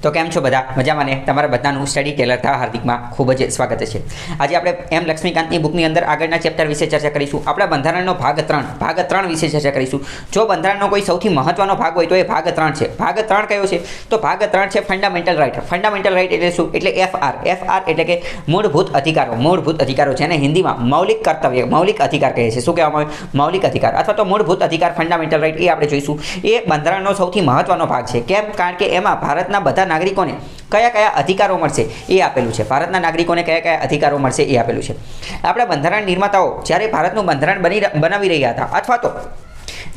તો કેમ છો બધા મજામાં ને તમારા બધાનું સ્ટડી ટેલર થા હાર્દિકમાં ખૂબ જ સ્વાગત છે। આજે આપણે એમ લક્ષ્મીકાંતની બુકની અંદર આગળના ચેપ્ટર વિશે ચર્ચા કરીશું। આપણા બંધારણનો ભાગ 3 વિશે ચર્ચા કરીશું। જો બંધારણનો કોઈ સૌથી મહત્વનો ભાગ હોય તો એ ભાગ 3 છે। ભાગ 3 કયો છે? તો ભાગ 3 છે ફંડામેન્ટલ રાઇટ। ફંડામેન્ટલ રાઇટ એટલે શું? એટલે એફઆર એટલે કે મૂળભૂત અધિકારો જેને હિન્દીમાં મૌલિક કર્તવ્ય મૌલિક અધિકાર કહે છે। શું કહેવામાં આવે? મૌલિક અધિકાર અથવા તો મૂળભૂત અધિકાર ફંડામેન્ટલ રાઇટ એ આપણે જોઈશું। એ બંધારણનો સૌથી મહત્વનો ભાગ છે। કેમ? કારણ કે એમાં ભારતના બધા નાગરિકોને કયા કયા અધિકારો મળશે એ આપેલું છે। ભારતના નાગરિકોને કયા કયા અધિકારો મળશે એ આપેલું છે। આપણા બંધારણ નિર્માતાઓ જ્યારે ભારતનું બંધારણ બનાવી રહ્યા હતા અથવા તો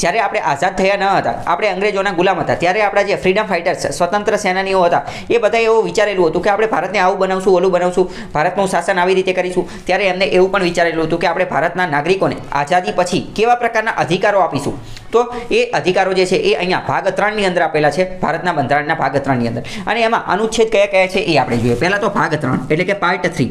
જ્યારે આપણે આઝાદ થયા ન હતા, આપણે અંગ્રેજોના ગુલામ હતા, ત્યારે આપણા જે ફ્રીડમ ફાઇટર્સ સ્વતંત્ર સેનાનીઓ હતા એ બધા એવું વિચારેલું હતું કે આપણે ભારતને આવું બનાવશું, ઓલું બનાવશું, ભારતનું શાસન આવી રીતે કરીશું। ત્યારે એમને એવું પણ વિચારેલું હતું કે આપણે ભારતના નાગરિકોને આઝાદી પછી કેવા પ્રકારના અધિકારો આપીશું। તો એ અધિકારો જે છે એ અહીંયા ભાગ 3 ની અંદર આપેલા છે, ભારતના બંધારણના ભાગ 3 ની અંદર। અને એમાં અનુચ્છેદ કયા કયા છે એ આપણે જોઈએ। પહેલા તો ભાગ 3 એટલે કે પાર્ટ 3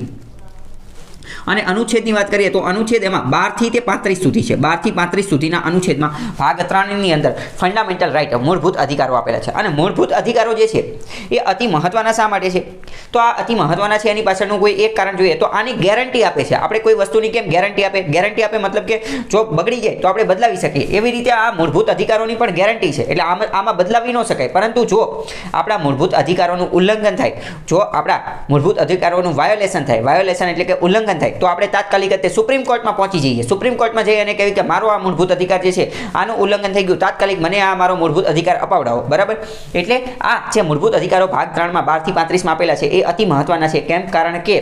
અને અનુચ્છેદની વાત કરીએ તો અનુચ્છેદ એમાં 12 થી 35 સુધી છે। 12 થી 35 સુધીના અનુચ્છેદમાં ભાગ 3 ની અંદર ફંડામેન્ટલ રાઇટ મૂળભૂત અધિકારો આપેલા છે। અને મૂળભૂત અધિકારો જે છે એ અતિ મહત્વના શા માટે છે? તો આ અતિ મહત્વના છે એની પાછળનું કોઈ એક કારણ જોઈએ તો આની ગેરંટી આપે છે। આપણે કોઈ વસ્તુની કેમ ગેરંટી આપે? ગેરંટી આપે મતલબ કે જો બગડી જાય તો આપણે બદલાવી શકીએ, એવી રીતે આ મૂળભૂત અધિકારોની પણ ગેરંટી છે। એટલે આમાં બદલાવી ન શકાય, પરંતુ જો આપણા મૂળભૂત અધિકારોનું ઉલ્લંઘન થાય, જો આપણા મૂળભૂત અધિકારોનું વાયોલેશન થાય, વાયોલેશન એટલે કે ઉલ્લંઘન થાય, તો આપણે તાત્કાલિક તે સુપ્રીમ કોર્ટમાં પહોંચી જઈએ। સુપ્રીમ કોર્ટમાં જઈ અને કહેવી કે મારો આ મૂળભૂત અધિકાર જે છે આનું ઉલ્લંઘન થઈ ગયું, તાત્કાલિક મને આ મારો મૂળભૂત અધિકાર અપાવડાવો, બરાબર? એટલે આ જે મૂળભૂત અધિકારો ભાગ 3માં 12 થી 35 માં આપેલા છે એ અતિ મહત્વના છે। કેમ? કારણ કે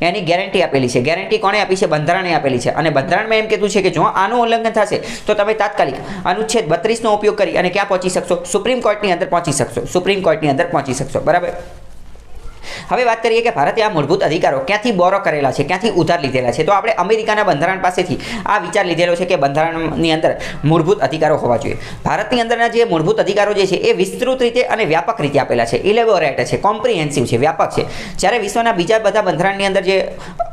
એની ગેરંટી આપેલી છે। ગેરંટી કોણે આપી છે? બંધારણે આપેલી છે। અને બંધારણમાં એમ કીધું છે કે જો આનું ઉલ્લંઘન થશે તો તમે તાત્કાલિક અનુચ્છેદ 32 નો ઉપયોગ કરી અને ક્યાં પહોંચી શકશો? સુપ્રીમ કોર્ટની અંદર પહોંચી શકશો। સુપ્રીમ કોર્ટની અંદર પહોંચી શકશો, બરાબર? હવે વાત કરીએ કે ભારતે આ મૂળભૂત અધિકારો ક્યાંથી બોરો કરેલા છે, ક્યાંથી ઉધાર લીધેલા છે? તો આપણે અમેરિકાના બંધારણ પાસેથી આ વિચાર લીધેલો છે કે બંધારણની અંદર મૂળભૂત અધિકારો હોવા જોઈએ। ભારતની અંદરના જે મૂળભૂત અધિકારો જે છે એ વિસ્તૃત રીતે અને વ્યાપક રીતે આપેલા છે, ઇલેબોરેટ છે, કોમ્પ્રિહેન્સિવ છે, વ્યાપક છે। જ્યારે વિશ્વના બીજા બધા બંધારણની અંદર જે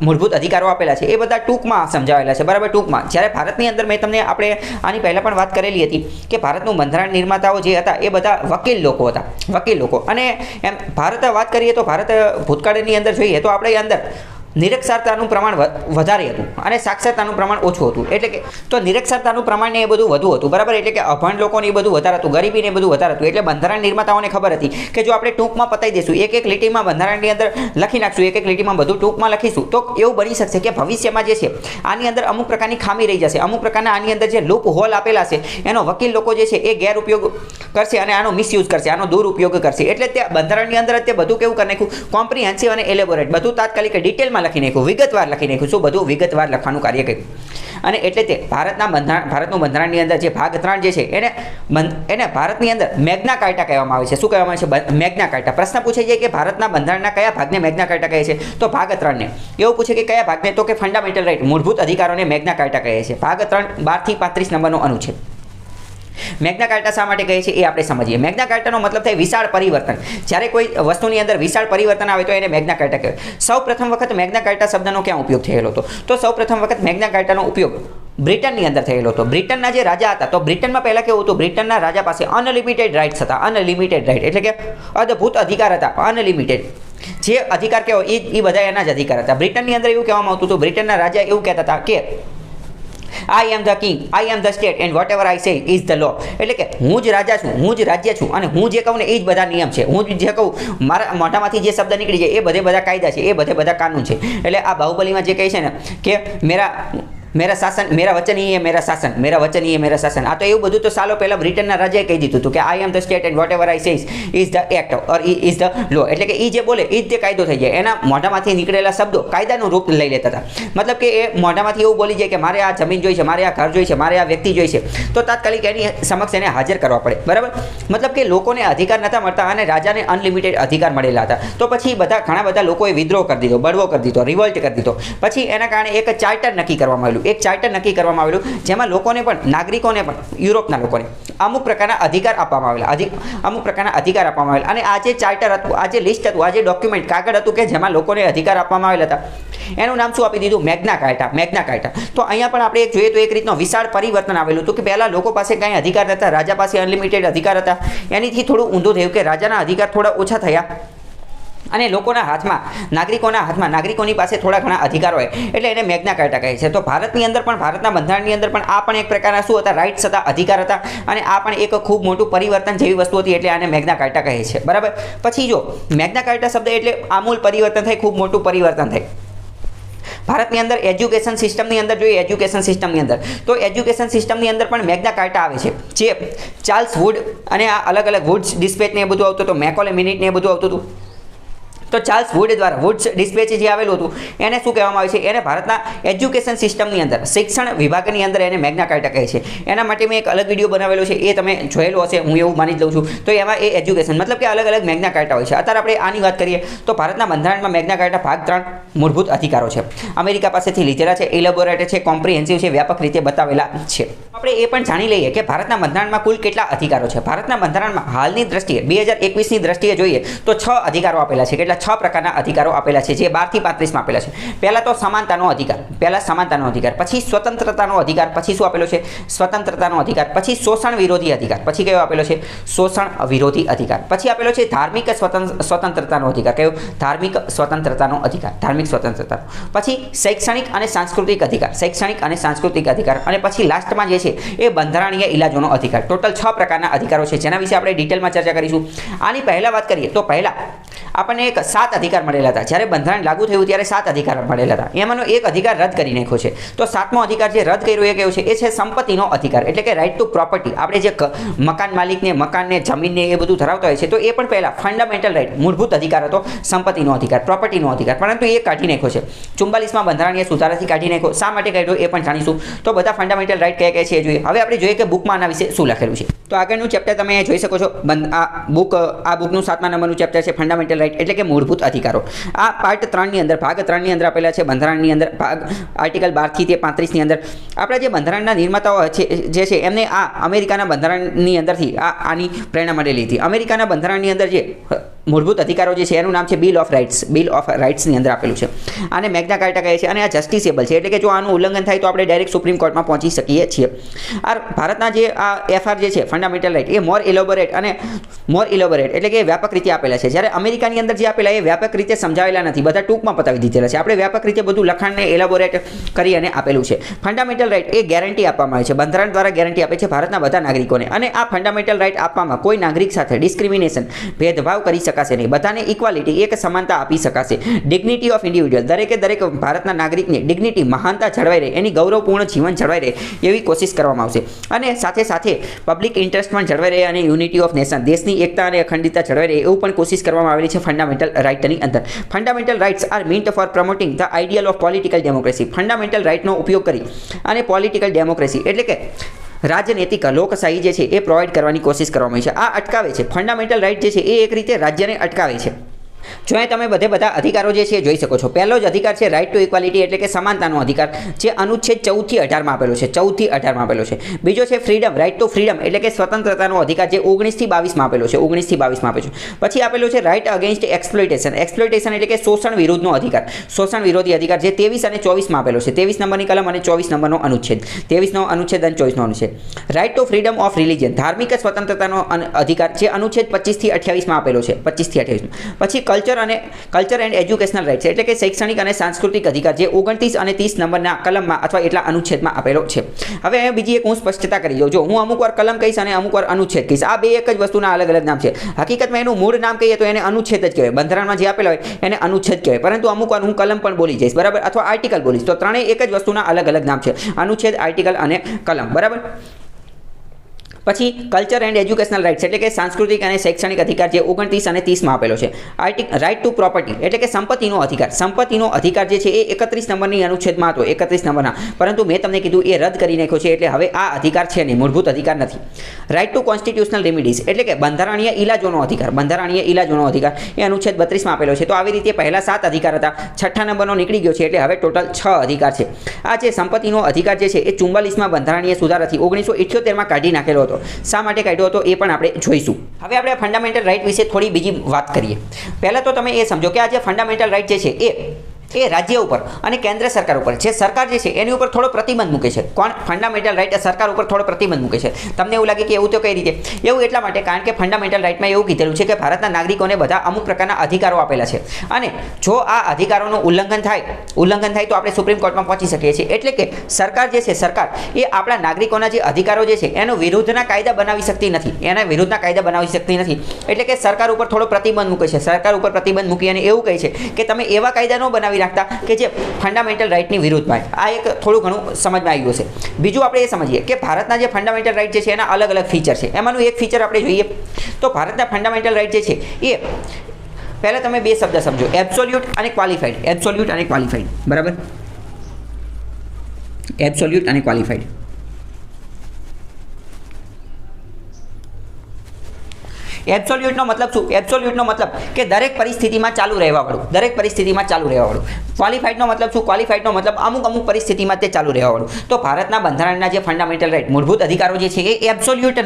મૂળભૂત અધિકારો આપેલા છે એ બધા ટૂંકમાં સમજાવેલા છે, બરાબર? ટૂંકમાં। જ્યારે ભારતની અંદર મેં તમને આપણે આની પહેલાં પણ વાત કરેલી હતી કે ભારતનું બંધારણ નિર્માતાઓ જે હતા એ બધા વકીલ લોકો હતા, વકીલ લોકો। અને એમ ભારત વાત કરીએ તો ભારત ભૂતકાળની અંદર જોઈએ તો આપણે અંદર નિરક્ષરતાનું પ્રમાણ વધારે હતું અને સાક્ષરતાનું પ્રમાણ ઓછું હતું। એટલે કે તો નિરક્ષરતાનું પ્રમાણ ને એ બધું વધુ હતું, બરાબર? એટલે કે અભણ લોકોને એ બધું વધારે હતું, ગરીબીને એ બધું વધારે હતું। એટલે બંધારણ નિર્માતાઓને ખબર હતી કે જો આપણે ટૂંકમાં પતાવી દઈશું, એક લીટીમાં બંધારણની અંદર લખી નાખશું, એક લીટીમાં બધું ટૂંકમાં લખીશું, તો એવું બની શકશે કે ભવિષ્યમાં જે છે આની અંદર અમુક પ્રકારની ખામી રહી જશે, અમુક પ્રકારના આની અંદર જે લૂપ હોલ આપેલા છે એનો વકીલ લોકો જે છે એ ગેરઉપયોગ કરશે અને આનો મિસયુઝ કરશે, આનો દુરુપયોગ કરશે। એટલે તે બંધારણની અંદર તે બધું કેવું કરી નાખ્યું? કોમ્પ્રિહેન્સિવ અને એલેબોરેટ, બધું તાત્કાલિક ડિટેલમાં લખી નાખ્યું, વિગતવાર લખી નાખ્યું। શું? બધું વિગતવાર લખવાનું કાર્ય કર્યું। અને એટલે તે ભારતનું બંધારણની અંદર જે ભાગ 3 જે છે એને ભારતની અંદર મેગ્ના કાર્ટા કહેવામાં આવે છે। શું કહેવામાં આવે છે? મેગ્ના કાર્ટા। પ્રશ્ન પૂછાઈ જાય કે ભારતના બંધારણના કયા ભાગને મેગ્ના કાર્ટા કહે છે? તો ભાગ 3 ને। એવું પૂછે કે કયા ભાગને? તો કે ફંડામેન્ટલ રાઇટ મૂળભૂત અધિકારોને મેગ્ના કાર્ટા કહે છે। ભાગ 3 12 થી 35 નંબરનો અનુચ્છેદ। મેગ્ના કાર્ટા શા માટે કહે છે એ આપણે સમજીએ। મેગ્ના કાર્ટાનો મતલબ થાય વિશાળ પરિવર્તન। જ્યારે કોઈ વસ્તુની અંદર વિશાળ પરિવર્તન આવે તો એને મેગ્ના કાર્ટા કહેવાય। સૌ પ્રથમ વખત મેગ્ના કાર્ટા શબ્દનો ક્યાં ઉપયોગ થયેલો હતો? તો સૌ પ્રથમ વખત મેગ્ના કાર્ટાનો ઉપયોગ બ્રિટનની અંદર થયેલો હતો। બ્રિટનના જે રાજા હતા, તો બ્રિટનમાં પહેલા કેવું હતું? બ્રિટનના રાજા પાસે અનલિમિટેડ રાઇટ્સ હતા, અનલિમિટેડ રાઇટ એટલે કે અદ્ભુત અધિકાર હતા, અનલિમિટેડ। જે અધિકાર કેવો એ બધા એના જ અધિકાર હતા। બ્રિટનની અંદર એવું કહેવામાં આવતું હતું, બ્રિટનના રાજા એવું કહેતા હતા કે I am the king, I am the state and whatever I say is the law। એટલે કે હું જ રાજા છું, હું જ રાજ્ય છું અને હું જે કહું ને એ જ બધા નિયમ છે। હું જે કહું, મારા મોઢામાંથી જે શબ્દ નીકળી જાય એ બધા કાયદા છે, એ બધા કાનૂન છે। એટલે આ બાહુબલીમાં જે કહે છે ને કે મેરા શાસન, મેરા વચન ही है मेरा शासन, मेरा वचन ही है मेरा शासन। આ તો એવું બધું તો સાલો પહેલા બ્રિટનના રાજાએ કહી દીધું હતું કે I am the state and whatever I says is the act or is the law. એટલે કે એ જે બોલે એ જ તે કાયદો થઈ જાય। એના મોઢામાંથી નીકળેલા શબ્દો કાયદાનું રૂપ લઈ લેતા હતા। મતલબ કે એ મોઢામાંથી એવું બોલી જાય કે મારે આ જમીન જોઈ છે, મારે આ ઘર જોઈ છે, મારે આ વ્યક્તિ જોઈ છે, તો તાત્કાલિક એની સમક્ષ એને હાજર કરવા પડે, બરાબર? મતલબ કે લોકોને અધિકાર નહોતા મળતા અને રાજાને અનલિમિટેડ અધિકાર મળેલા હતા। તો પછી ઘણા બધા લોકોએ વિદ્રોહ કરી દીધો, બળવો કરી દીધો, રિવોલ્ટ કરી દીધો। પછી એના કારણે એક ચાર્ટર નક્કી કરવામાં આવેલું। એક ચાર્ટર નક્કી કરવામાં આવેલું, જેમાં લોકોને પણ, નાગરિકોને પણ, યુરોપના લોકોને અમુક પ્રકારના અધિકાર આપવામાં આવેલા, અમુક પ્રકારના અધિકાર આપવામાં આવેલા. અને આ જે ચાર્ટર હતું, આ જે લિસ્ટ હતું, આ જે ડોક્યુમેન્ટ કાગળ હતું કે જેમાં લોકોને અધિકાર આપવામાં આવેલા હતા, એનું નામ શું આપી દીધું? મેગ્ના કાર્ટા. મેગ્ના કાર્ટા. તો અહીંયા પણ આપણે જોઈએ તો એક રીતનો વિશાળ પરિવર્તન આવેલું હતું કે પહેલાં લોકો પાસે કાંઈ અધિકાર નહોતા, રાજા પાસે અનલિમિટેડ અધિકાર હતા. એનીથી થોડું ઊંધું થયું કે રાજાના અધિકાર થોડા ઓછા થયા અને લોકોના હાથમાં, નાગરિકોના હાથમાં, નાગરિકોની પાસે થોડા ઘણા અધિકાર હોય, એટલે એને મેગ્ના કાર્ટા કહે છે. તો ભારતની અંદર પણ, ભારતના બંધારણની અંદર પણ આ પણ એક પ્રકારના શું હતા? રાઇટ્સ હતા, અધિકાર હતા. અને આ પણ એક ખૂબ મોટું પરિવર્તન જેવી વસ્તુ હતી, એટલે આને મેગ્ના કાર્ટા કહે છે. બરાબર. પછી જો મેગ્ના કાર્ટા શબ્દ એટલે આમૂલ પરિવર્તન થાય, ખૂબ મોટું પરિવર્તન થાય. ભારતની અંદર એજ્યુકેશન સિસ્ટમની અંદર જોઈએ, એજ્યુકેશન સિસ્ટમની અંદર તો એજ્યુકેશન સિસ્ટમની અંદર પણ મેગ્ના કાર્ટા આવે છે, જે ચાર્લ્સ વુડ અને આ અલગ અલગ વુડ્સ ડિસ્પેચ ને એ બધું આવતું હતું, મેકોલે મિનિટ ને એ બધું આવતું હતું. તો ચાર્લ્સ વુડ દ્વારા, વુડ્સ ડિસ્પેચ જે આવેલું હતું, એને શું કહેવામાં આવે છે? એને ભારતના એજ્યુકેશન સિસ્ટમની અંદર, શિક્ષણ વિભાગની અંદર એને મેગ્ના કાર્ટા કહે છે. એના માટે મેં એક અલગ વિડીયો બનાવેલો છે, એ તમે જોયેલો હશે, હું એવું માની લઉં છું. તો એમાં એ એજ્યુકેશન મતલબ કે અલગ અલગ મેગ્ના કાર્ટા હોય છે. અત્યારે આપણે આની વાત કરીએ તો ભારતના બંધારણમાં મેગ્ના કાર્ટા ભાગ 3 મૂળભૂત અધિકારો છે, અમેરિકા પાસેથી લીધેલા છે, ઇલેબોરેટ છે, કોમ્પ્રિહેન્સિવ છે, વ્યાપક રીતે બતાવેલા છે. આપણે એ પણ જાણી લઈએ કે ભારતના બંધારણમાં કુલ કેટલા અધિકારો છે. ભારતના બંધારણમાં હાલની દ્રષ્ટિએ 2021ની દ્રષ્ટિએ જોઈએ તો 6 અધિકારો આપેલા છે. કેટલા? 6 પ્રકારના અધિકારો આપેલા છે, જે 12 થી 35માં આપેલા છે. પહેલા તો સમાનતાનો અધિકાર, પહેલા સમાનતાનો અધિકાર, પછી સ્વતંત્રતાનો અધિકાર, પછી શું આપેલો છે? સ્વતંત્રતાનો અધિકાર, પછી શોષણ વિરોધી અધિકાર, પછી કયો આપેલો છે? શોષણ વિરોધી અધિકાર, પછી આપેલો છે ધાર્મિક સ્વતંત્રતાનો અધિકાર. કયો? ધાર્મિક સ્વતંત્રતાનો અધિકાર, ધાર્મિક સ્વતંત્રતા. પછી શૈક્ષણિક અને સાંસ્કૃતિક અધિકાર, શૈક્ષણિક અને સાંસ્કૃતિક અધિકાર. અને પછી લાસ્ટમાં જે છે એ બંધારણીય ઇલાજોનો અધિકાર. ટોટલ 6 પ્રકારના અધિકારો છે, જેના વિશે આપણે ડિટેલમાં ચર્ચા કરીશું. આની પહેલા વાત કરીએ તો પહેલા આપણને એક 7 અધિકાર મળેલા હતા. જ્યારે બંધારણ લાગુ થયું ત્યારે 7 અધિકાર મળેલા હતા. એમાંનો એક અધિકાર રદ કરી નાખ્યો છે. તો 7મો અધિકાર જે રદ કર્યો એ કયો છે? એ છે સંપત્તિનો અધિકાર, એટલે કે રાઇટ ટુ પ્રોપર્ટી. આપણે જે મકાન માલિકને, મકાનને, જમીનને એ બધું ધરાવતા હોય છે, તો એ પણ પહેલા ફંડામેન્ટલ રાઇટ, મૂળભૂત અધિકાર હતો, સંપત્તિનો અધિકાર, પ્રોપર્ટીનો અધિકાર. પરંતુ એ કાઢી નાખ્યો છે. 44માં બંધારણીય સુધારાથી કાઢી નાખ્યો. શા માટે કાઢ્યો એ પણ જાણીશું. તો બધા ફંડામેન્ટલ રાઇટ કયા કયા છે એ જોઈએ. હવે આપણે જોઈએ કે બુકમાં આના વિશે શું લખેલું છે. તો આગળનું ચેપ્ટર તમે જોઈ શકો છો. આ બુકનું 7મા નંબરનું ચેપ્ટર છે ફંડામેન્ટલ રાઇટ, એટલે કે મૂળભૂત અધિકારો. આ પાર્ટ 3ની અંદર, ભાગ 3ની અંદર આપેલા છે બંધારણની અંદર, ભાગ આર્ટિકલ 12 થી 35ની અંદર. આપણા જે બંધારણના નિર્માતાઓ છે જે છે એમને આ અમેરિકાના બંધારણની અંદરથી આની પ્રેરણા મળેલી હતી. અમેરિકાના બંધારણની અંદર જે મૂળભૂત અધિકારો જે છે એનું નામ છે bill of rights. Bill of રાઇટ્સની અંદર આપેલું છે. આને મેગ્ના કાર્ટા કહે છે અને આ જસ્ટિસેબલ છે, એટલે કે જો આનું ઉલ્લંઘન થાય તો આપણે ડાયરેક્ટ સુપ્રીમ કોર્ટમાં પહોંચી શકીએ છીએ. આ ભારતના જે આ એફઆર જે છે ફંડામેન્ટલ રાઇટ, એ મોર ઇલોબોરેટ એટલે કે વ્યાપક રીતે આપેલા છે. જ્યારે અમેરિકાની અંદર જે આપેલા એ વ્યાપક રીતે સમજાવેલા નથી, બધા ટૂંકમાં પતાવી દીધેલા છે. આપણે વ્યાપક રીતે બધું લખાણને એલોબોરેટ કરી અને આપેલું છે. ફંડામેન્ટલ રાઇટ એ ગેરંટી આપવામાં આવે છે, બંધારણ દ્વારા ગેરંટી આપે છે ભારતના બધા નાગરિકોને. અને આ ફંડામેન્ટલ રાઇટ આપવામાં કોઈ નાગરિક સાથે ડિસ્ક્રિમિનેશન, ભેદભાવ કરી શકાશે નહીં. બધાને ઇક્વાલિટી, એક સમાનતા આપી શકાશે. ડિગ્નિટી ઓફ ઇન્ડિવિડ્યુઅલ, દરેક ભારતના નાગરિકને ડિગ્નિટી, મહાનતા જળવાઈ રહે, એની ગૌરવપૂર્ણ જીવન જળવાઈ રહે એવી કોશિશ કરવામાં આવશે. અને સાથે સાથે પબ્લિક ઇન્ટરેસ્ટ પણ જળવાઈ રહે અને યુનિટી ઓફ નેશન, દેશની એકતા અને અખંડિતતા જળવાઈ રહે એવું પણ કોશિશ કરવામાં આવેલી છે ફંડામેન્ટલ રાઇટની અંદર. Fundamental rights are meant for promoting the ideal of political democracy. Fundamental રાઇટનો ઉપયોગ કરી અને પોલિટિકલ ડેમોક્રેસી એટલે કે રાજનૈતિક લોકશાહી જે છે એ પ્રોવાઈડ કરવાની કોશિશ કરવામાં આવી છે. આ અટકાવે છે. ફંડામેન્ટલ રાઇટ જે છે એ એક રીતે રાજ્યને અટકાવે છે. જો અહીં તમે બધા અધિકારો જે છે જોઈ શકો છો. પહેલો જ અધિકાર છે રાઇટ ટુ ઇક્વાલિટી, એટલે કે સમાનતાનો અધિકાર, જે અનુચ્છેદ 14 થી 18માં આપેલો છે. 14 થી 18માં આપેલો છે. બીજો છે ફ્રીડમ, રાઇટ ટુ ફ્રીડમ, એટલે કે સ્વતંત્રતાનો અધિકાર, જે 19 થી 22માં આપેલો છે. 19 થી 22માં આપેલો છે. પછી આપેલો છે રાઇટ અગેન્સ્ટ એક્સપ્લોઇટેશન. એક્સપ્લોઇટેશન એટલે કે શોષણ વિરુદ્ધનો અધિકાર, શોષણ વિરોધી અધિકાર, જે 23 અને 24માં આપેલો છે. 23 નંબરની કલમ અને 24 નંબરનો અનુચ્છેદ, 23નો અનુચ્છેદ અને 24નો અનુચ્છેદ. Right to freedom of religion, ધાર્મિક સ્વતંત્રતાનો અધિકાર, જે અનુચ્છેદ 25 થી 28માં આપેલો છે. 25 થી 28. પછી કલ્ચર એન્ડ એજ્યુકેશનલ રાઇટ્સ, એટલે કે શૈક્ષણિક અને સાંસ્કૃતિક અધિકાર, જે 29 અને 30 નંબરના કલમમાં અથવા એટલા અનુચ્છેદમાં આપેલો છે. હવે બીજી એક હું સ્પષ્ટતા કરી દઉં. જો હું અમુક વાર કલમ કહીશ અને અમુક વાર અનુચ્છેદ કહીશ, આ બે એક જ વસ્તુના અલગ અલગ નામ છે. હકીકતમાં એનું મૂળ નામ કહીએ તો એને અનુચ્છેદ જ કહેવાય. બંધારણમાં જે આપેલા હોય એને અનુચ્છેદ કહેવાય, પરંતુ અમુક વાર હું કલમ પણ બોલી જઈશ, બરાબર, અથવા આર્ટિકલ બોલીશ. તો ત્રણેય એક જ વસ્તુના અલગ અલગ નામ છે, અનુચ્છેદ, આર્ટિકલ અને કલમ, બરાબર. પછી કલ્ચર એન્ડ એજ્યુકેશનલ રાઇટ્સ એટલે કે સાંસ્કૃતિક અને શૈક્ષણિક અધિકાર જે 29 અને 30માં આપેલો છે. રાઇટ ટુ પ્રોપર્ટી એટલે કે સંપત્તિનો અધિકાર. સંપત્તિનો અધિકાર જે છે એ 31 નંબરની અનુચ્છેદમાં હતો, 31 નંબરના, પરંતુ મેં તમને કીધું એ રદ કરી નાખ્યો છે, એટલે હવે આ અધિકાર છે નહીં, મૂળભૂત અધિકાર નથી. રાઇટ ટુ કોન્સ્ટિટ્યુશનલ રેમિડીઝ એટલે કે બંધારણીય ઇલાજોનો અધિકાર. બંધારણીય ઇલાજોનો અધિકાર એ અનુચ્છેદ 32માં આપેલો છે. તો આવી રીતે પહેલા 7 અધિકાર હતા, 6ઠ્ઠા નંબરનો નીકળી ગયો છે, એટલે હવે ટોટલ 6 અધિકાર છે. આ જે સંપત્તિનો અધિકાર જે છે એ 44માં બંધારણીય સુધારાથી 1978માં કાઢી નાખેલો હતો. શા માટે કાઢ્યો હતો એ પણ આપણે જોઈશું. હવે આપણે ફંડામેન્ટલ રાઇટ વિશે થોડી બીજી વાત કરીએ. પહેલાં તો તમે એ સમજો કે આ જે ફંડામેન્ટલ રાઇટ જે છે એ રાજ્ય ઉપર અને કેન્દ્ર સરકાર ઉપર, જે સરકાર જે છે એની ઉપર થોડો પ્રતિબંધ મૂકે છે. કોણ? ફંડામેન્ટલ રાઇટ સરકાર ઉપર થોડો પ્રતિબંધ મૂકે છે. તમને એવું લાગે કે એવું તો કઈ રીતે? એવું એટલા માટે કારણ કે ફંડામેન્ટલ રાઇટમાં એવું કીધેલું છે કે ભારતના નાગરિકોને બધા અમુક પ્રકારના અધિકારો આપેલા છે, અને જો આ અધિકારોનું ઉલ્લંઘન થાય તો આપણે સુપ્રીમ કોર્ટમાં પહોંચી શકીએ છીએ. એટલે કે સરકાર જે છે, સરકાર એ આપણા નાગરિકોના જે અધિકારો જે છે એનો વિરુદ્ધના કાયદા બનાવી શકતી નથી, એના વિરુદ્ધના કાયદા બનાવી શકતી નથી. એટલે કે સરકાર ઉપર થોડો પ્રતિબંધ મૂકે છે. સરકાર ઉપર પ્રતિબંધ મૂકી અને એવું કહે છે કે તમે એવા કાયદા ન બનાવી રાખતા કે જે ફંડામેન્ટલ રાઇટની વિરુદ્ધમાં. આ એક થોડું ઘણું સમજમાં આવ્યું છે. બીજું આપણે એ સમજીએ કે ભારતના જે ફંડામેન્ટલ રાઇટ જે છે એના અલગ અલગ ફીચર છે. એમાંનું એક ફીચર આપણે જોઈએ તો ભારતના ફંડામેન્ટલ રાઇટ જે છે એ પહેલાં તમે બે શબ્દ સમજો, એબ્સોલ્યુટ અને ક્વોલિફાઈડ. એબ્સોલ્યુટ અને ક્વોલિફાઈડ, બરાબર? એબ્સોલ્યુટ અને ક્વોલિફાઈડ. એબ્સોલ્યુટનો મતલબ શું? એબ્સોલ્યુટનો મતલબ કે દરેક પરિસ્થિતિમાં ચાલુ રહેવાવાળું, દરેક પરિસ્થિતિમાં ચાલુ રહેવાવાળું. ક્વોલિફાઈડનો મતલબ શું? ક્વોલિફાઈડનો મતલબ અમુક પરિસ્થિતિમાં તે ચાલુ રહેવાવાળું. તો ભારતના બંધારણના જે ફંડામેન્ટલ રાઇટ, મૂળભૂત અધિકારો જે છે એ એબ્સોલ્યુટ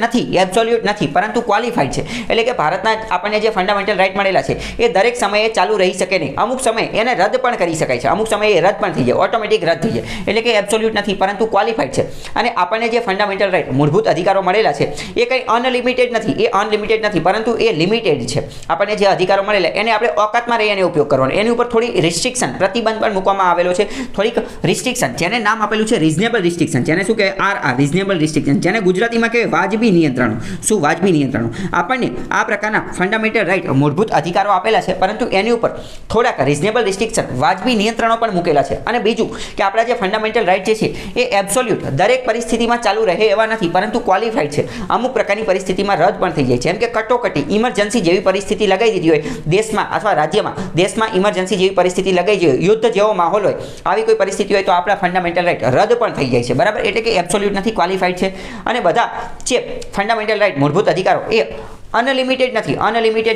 નથી, પરંતુ ક્વોલિફાઈડ છે. એટલે કે ભારતના આપણને જે ફંડામેન્ટલ રાઇટ મળેલા છે એ દરેક સમયે ચાલુ રહી શકે નહીં. અમુક સમયે એને રદ પણ કરી શકાય છે, અમુક સમયે એ રદ પણ થઈ જાય, ઓટોમેટિક રદ થઈ જાય. એટલે કે એબ્સોલ્યુટ નથી, પરંતુ ક્વોલિફાઈડ છે. અને આપણને જે ફંડામેન્ટલ રાઇટ, મૂળભૂત અધિકારો મળેલા છે એ કંઈ અનલિમિટેડ નથી, પરંતુ એ લિમિટેડ છે. આપણને જે અધિકારો મળેલા એને આપણે ઓકાતમાં રહીને ઉપયોગ કરવાનો. એની ઉપર થોડી રિસ્ટ્રિક્શન, પ્રતિબંધ પણ મૂકવામાં આવેલો છે. થોડીક રિસ્ટ્રિક્શન, જેને નામ આપેલું છે રિઝનેબલ રિસ્ટ્રિક્શન, જેને શું કહેવાય? RR, રિઝનેબલ રિસ્ટ્રિક્શન, જેને ગુજરાતીમાં કહેવાય વાજબી નિયંત્રણો. શું? વાજબી નિયંત્રણો. આપણને આ પ્રકારના ફંડામેન્ટલ રાઇટ, મૂળભૂત અધિકારો આપેલા છે, પરંતુ એની ઉપર થોડાક રિઝનેબલ રિસ્ટ્રિક્શન, વાજબી નિયંત્રણો પણ મૂકેલા છે. અને બીજું કે આપણા જે ફંડામેન્ટલ રાઇટ જે છે એ એબ્સોલ્યુટ, દરેક પરિસ્થિતિમાં ચાલુ રહે એવા નથી, પરંતુ ક્વોલિફાઈડ છે. અમુક પ્રકારની પરિસ્થિતિમાં રદ પણ થઈ જાય. જેમ કે કટોકટી, ઇમરજન્સી જેવી પરિસ્થિતિ લગાવી દીધી હોય દેશમાં અથવા દેશમાં ઇમરજન્સી જેવી પરિસ્થિતિ લગાવી હોય, યુદ્ધ જેવો માહોલ હોય, આવી કોઈ પરિસ્થિતિ હોય તો આપણા ફંડામેન્ટલ રાઇટ રદ પણ થઈ જાય છે, બરાબર? એટલે કે એબ્સોલ્યુટ નથી, ક્વોલિફાઈડ છે. અને બધા જે ફંડામેન્ટલ રાઇટ, મૂળભૂત અધિકારો એ અનલિમિટેડ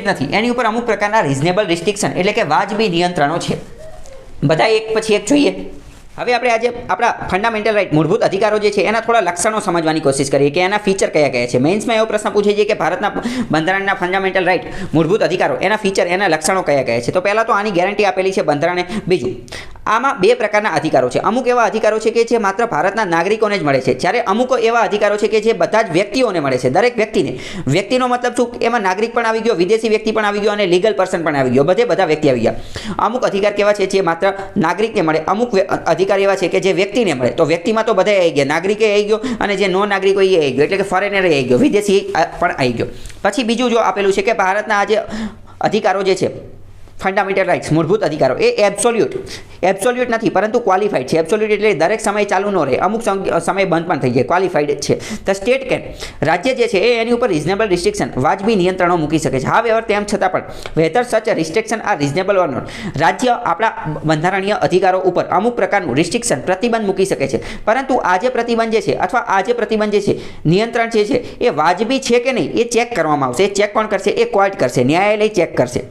નથી. એની ઉપર અમુક પ્રકારના રિઝનેબલ રિસ્ટ્રિક્શન એટલે કે વાજબી નિયંત્રણો છે. બધા એક પછી એક જોઈએ. હવે આપણે આજે આપણા ફંડામેન્ટલ રાઇટ, મૂળભૂત અધિકારો જે છે એના થોડા લક્ષણો સમજવાની કોશિશ કરીએ કે એના ફીચર કયા છે. મેઇન્સમાં એવો પ્રશ્ન પૂછે છે કે ભારતના બંધારણના ફંડામેન્ટલ રાઇટ, મૂળભૂત અધિકારો, એના ફીચર, એના લક્ષણો કયા છે. તો પહેલાં તો આની ગેરંટી આપેલી છે બંધારણે. બીજું, આમાં બે પ્રકારના અધિકારો છે. અમુક એવા અધિકારો છે કે જે માત્ર ભારતના નાગરિકોને જ મળે છે, જ્યારે અમુક એવા અધિકારો છે કે જે બધા જ વ્યક્તિઓને મળે છે, દરેક વ્યક્તિને. વ્યક્તિનો મતલબ શું? એમાં નાગરિક પણ આવી ગયો, વિદેશી વ્યક્તિ પણ આવી ગયો અને લીગલ પર્સન પણ આવી ગયો, બધા વ્યક્તિ આવી ગયા. અમુક અધિકાર કેવા છે જે માત્ર નાગરિકને મળે, અમુક અધિકાર એવા છે કે જે વ્યક્તિને મળે. તો વ્યક્તિમાં તો બધા આવી ગયા, નાગરિકે આવી ગયો અને જે નો નાગરિકો એ આવી ગયો, એટલે કે ફોરેનર આવી ગયો, વિદેશી પણ આવી ગયો. પછી બીજું જો આપેલું છે કે ભારતના આ જે અધિકારો જે છે, ફંડામેન્ટલ રાઇટ્સ, મૂળભૂત અધિકારો એ એબ્સોલ્યુટ નથી, પરંતુ ક્વોલિફાઈડ છે. એબ્સોલ્યુટ એટલે દરેક સમયે ચાલુ ન રહે, અમુક સમય બંધ પણ થઈ જાય, ક્વોલિફાઈડ છે. ધ સ્ટેટ કેન, રાજ્ય જે છે એ એની ઉપર રિઝનેબલ રિસ્ટ્રિક્શન, વાજબી નિયંત્રણો મૂકી શકે છે. હાવેવર, તેમ છતાં પણ, whether such restriction are reasonable or not, રાજ્ય આપણા બંધારણીય અધિકારો ઉપર અમુક પ્રકારનું રિસ્ટ્રિક્શન, પ્રતિબંધ મૂકી શકે છે, પરંતુ આ જે પ્રતિબંધ જે છે અથવા આ જે પ્રતિબંધ જે છે, નિયંત્રણ જે છે એ વાજબી છે કે નહીં એ ચેક કરવામાં આવશે. એ ચેક કોણ કરશે? એ કોર્ટ કરશે, ન્યાયાલય ચેક કરશે.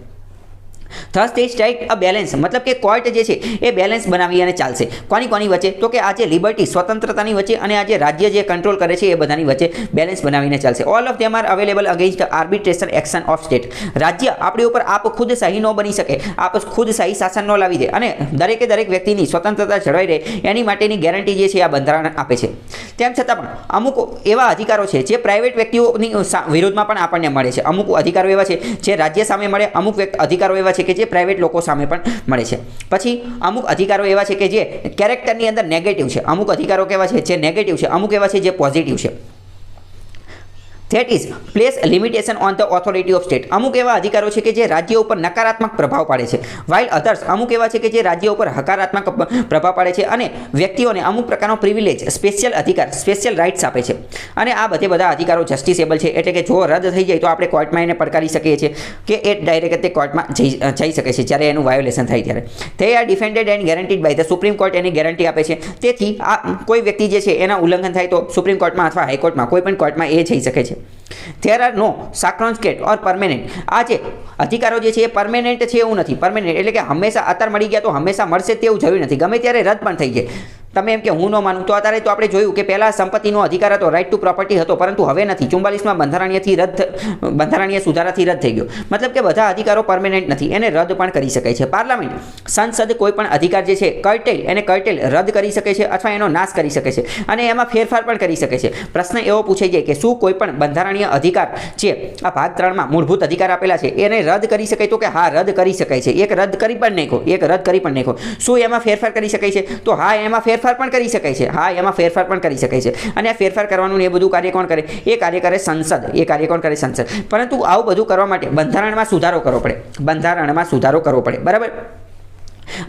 થસ તે સ્ટ્રાઇક અ બેલેન્સ, મતલબ કે કોર્ટ જે છે એ બેલેન્સ બનાવી અને ચાલશે. કોની વચ્ચે? તો કે આ જે લિબર્ટી, સ્વતંત્રતાની વચ્ચે અને આ જે રાજ્ય જે કંટ્રોલ કરે છે એ બધાની વચ્ચે બેલેન્સ બનાવીને ચાલશે. All of them R available against arbitration action of state. રાજ્ય આપણી ઉપર આપ ખુદ શાહી ન બની શકે, આપ ખુદ શાહી શાસન ન લાવી દે અને દરેક વ્યક્તિની સ્વતંત્રતા જળવાઈ રહે એની માટેની ગેરંટી જે છે આ બંધારણ આપે છે. તેમ છતાં પણ અમુક એવા અધિકારો છે જે પ્રાઇવેટ વ્યક્તિઓની વિરોધમાં પણ આપણને મળે છે. અમુક અધિકારો એવા છે જે રાજ્ય સામે મળે, અમુક અધિકારો એવા છે કે જે પ્રાઇવેટ લોકો સામે પણ મળે છે. પછી અમુક અધિકારો એવા છે કે જે કેરેક્ટરની અંદર નેગેટિવ છે, અમુક અધિકારો કેવા છે જે નેગેટિવ છે, અમુક એવા છે જે પોઝિટિવ છે. That is place limitation on the authority of state. અમુક એવા અધિકારો છે કે જે રાજ્ય ઉપર નકારાત્મક પ્રભાવ પાડે છે, વાઇલ અધર્સ અમુક એવા છે કે જે રાજ્ય ઉપર હકારાત્મક પ્રભાવ પાડે છે અને વ્યક્તિઓને અમુક પ્રકારનો પ્રિવિલેજ, સ્પેશિયલ અધિકાર, સ્પેશિયલ રાઇટ્સ આપે છે. અને આ બધા અધિકારો જસ્ટિસેબલ છે, એટલે કે જો રદ થઈ જાય તો આપણે કોર્ટમાં એને પડકારી શકીએ છીએ કે એ ડાયરેક્ટ તે કોર્ટમાં જઈ શકે છે જ્યારે એનું વાયોલેશન થાય ત્યારે. તે are defended and guaranteed by the supreme court, એની ગેરંટી આપે છે. તેથી આ કોઈ વ્યક્તિ જે છે એના ઉલ્લંઘન થાય તો સુપ્રીમ કોર્ટમાં અથવા હાઈકોર્ટમાં કોઈ પણ કોર્ટમાં એ જઈ શકે છે. There are no sacrosanct or permanent. આ જે અધિકારો જે છે એ પરમેનન્ટ છે એવું નથી. પરમેનન્ટ એટલે કે હંમેશા અત્યારે મળી ગયા તો હંમેશા મળશે તેવું જરૂરી નથી. ગમે ત્યારે રદ પણ થઈ જાય. તમે એમ કે હું ન માનું તો અત્યારે તો આપણે જોયું કે પહેલાં સંપત્તિનો અધિકાર હતો, રાઇટ ટુ પ્રોપર્ટી હતો, પરંતુ હવે નથી. 44માં બંધારણીય સુધારાથી રદ થઈ ગયો. મતલબ કે બધા અધિકારો પરમેનન્ટ નથી, એને રદ પણ કરી શકાય છે. પાર્લામેન્ટ, સંસદ કોઈ પણ અધિકાર જે છે કર્ટેલ રદ કરી શકે છે અથવા એનો નાશ કરી શકે છે અને એમાં ફેરફાર પણ કરી શકે છે. પ્રશ્ન એવો પૂછાઈ જાય કે શું કોઈ પણ બંધારણીય અધિકાર છે આ ભાગ 3માં મૂળભૂત અધિકાર આપેલા છે એને રદ કરી શકાય? તો કે હા, રદ કરી શકાય છે. એક રદ કરી પણ નાખો. શું એમાં ફેરફાર કરી શકાય છે? તો હા, એમાં ફેરફાર પણ કરી શકાય છે. હા, એમાં ફેરફાર પણ કરી શકાય છે. અને આ ફેરફાર કરવાનું એ બધું કાર્ય કોણ કરે? એ કાર્ય કરે સંસદ. સંસદ. પરંતુ આવું બધું કરવા માટે બંધારણમાં સુધારો કરવો પડે. બરાબર.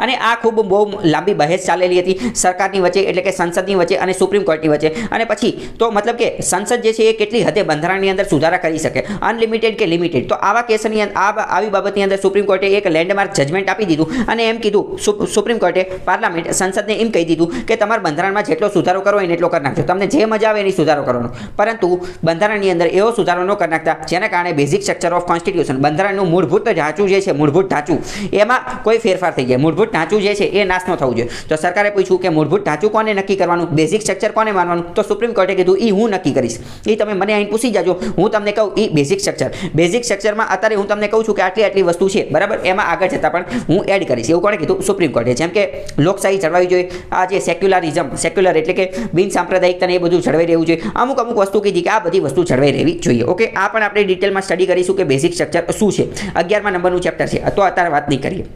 અને આ ખૂબ બહુ લાંબી બહેસ ચાલેલી હતી સરકારની વચ્ચે, એટલે કે સંસદની વચ્ચે અને સુપ્રીમ કોર્ટની વચ્ચે. અને પછી તો મતલબ કે સંસદ જે છે એ કેટલી હદે બંધારણની અંદર સુધારા કરી શકે, અનલિમિટેડ કે લિમિટેડ. તો આવા કેસની આવી બાબતની અંદર સુપ્રીમ કોર્ટે એક લેન્ડમાર્ક જજમેન્ટ આપી દીધું અને એમ કીધું, સુપ્રીમ કોર્ટે પાર્લામેન્ટ સંસદને એમ કહી દીધું કે તમારા બંધારણમાં જેટલો સુધારો કરવો હોય એટલો કરી નાખજો, તમને જે મજા આવે એની સુધારો કરવાનો. પરંતુ બંધારણની અંદર એવો સુધારો ન કરી નાખતા જેના કારણે બેઝિક સ્ટ્રક્ચર ઓફ કોન્સ્ટિટ્યુશન, બંધારણનું મૂળભૂત ઢાંચું જે છે, મૂળભૂત ઢાંચું એમાં કોઈ ફેરફાર થઈ જાય. મૂળભૂત ઢાંચું જે છે એ નાશ ન થવું જોઈએ. તો સરકારે પૂછ્યું કે મૂળભૂત ઢાંચું કોને નક્કી કરવાનું, બેઝિક સ્ટ્રક્ચર કોને માનવાનું? તો સુપ્રીમ કોર્ટે કીધું એ હું નક્કી કરીશ. એ તમે મને અહીં પૂછી જાજો, હું તમને કહું એ બેઝિક સ્ટ્રક્ચરમાં અત્યારે હું તમને કહું છું કે આટલી વસ્તુ છે, બરાબર, એમાં આગળ જતાં પણ હું એડ કરીશ. એવું કોણે કીધું? સુપ્રીમ કોર્ટે. જેમ કે લોકશાહી જળવાવી જોઈએ, આ જે સેક્યુલર એટલે કે બિન સાંપ્રદાયિકતા એ બધું જળવાઈ રહેવું જોઈએ. અમુક વસ્તુ કીધી કે આ બધી વસ્તુ જળવાઈ રહેવી જોઈએ. ઓકે, આ પણ આપણે ડિટેલમાં સ્ટડી કરીશું કે બેઝિક સ્ટ્રક્ચર શું છે. 11મા નંબરનું ચેપ્ટર છે, તો અત્યારે વાત નહીં કરીએ.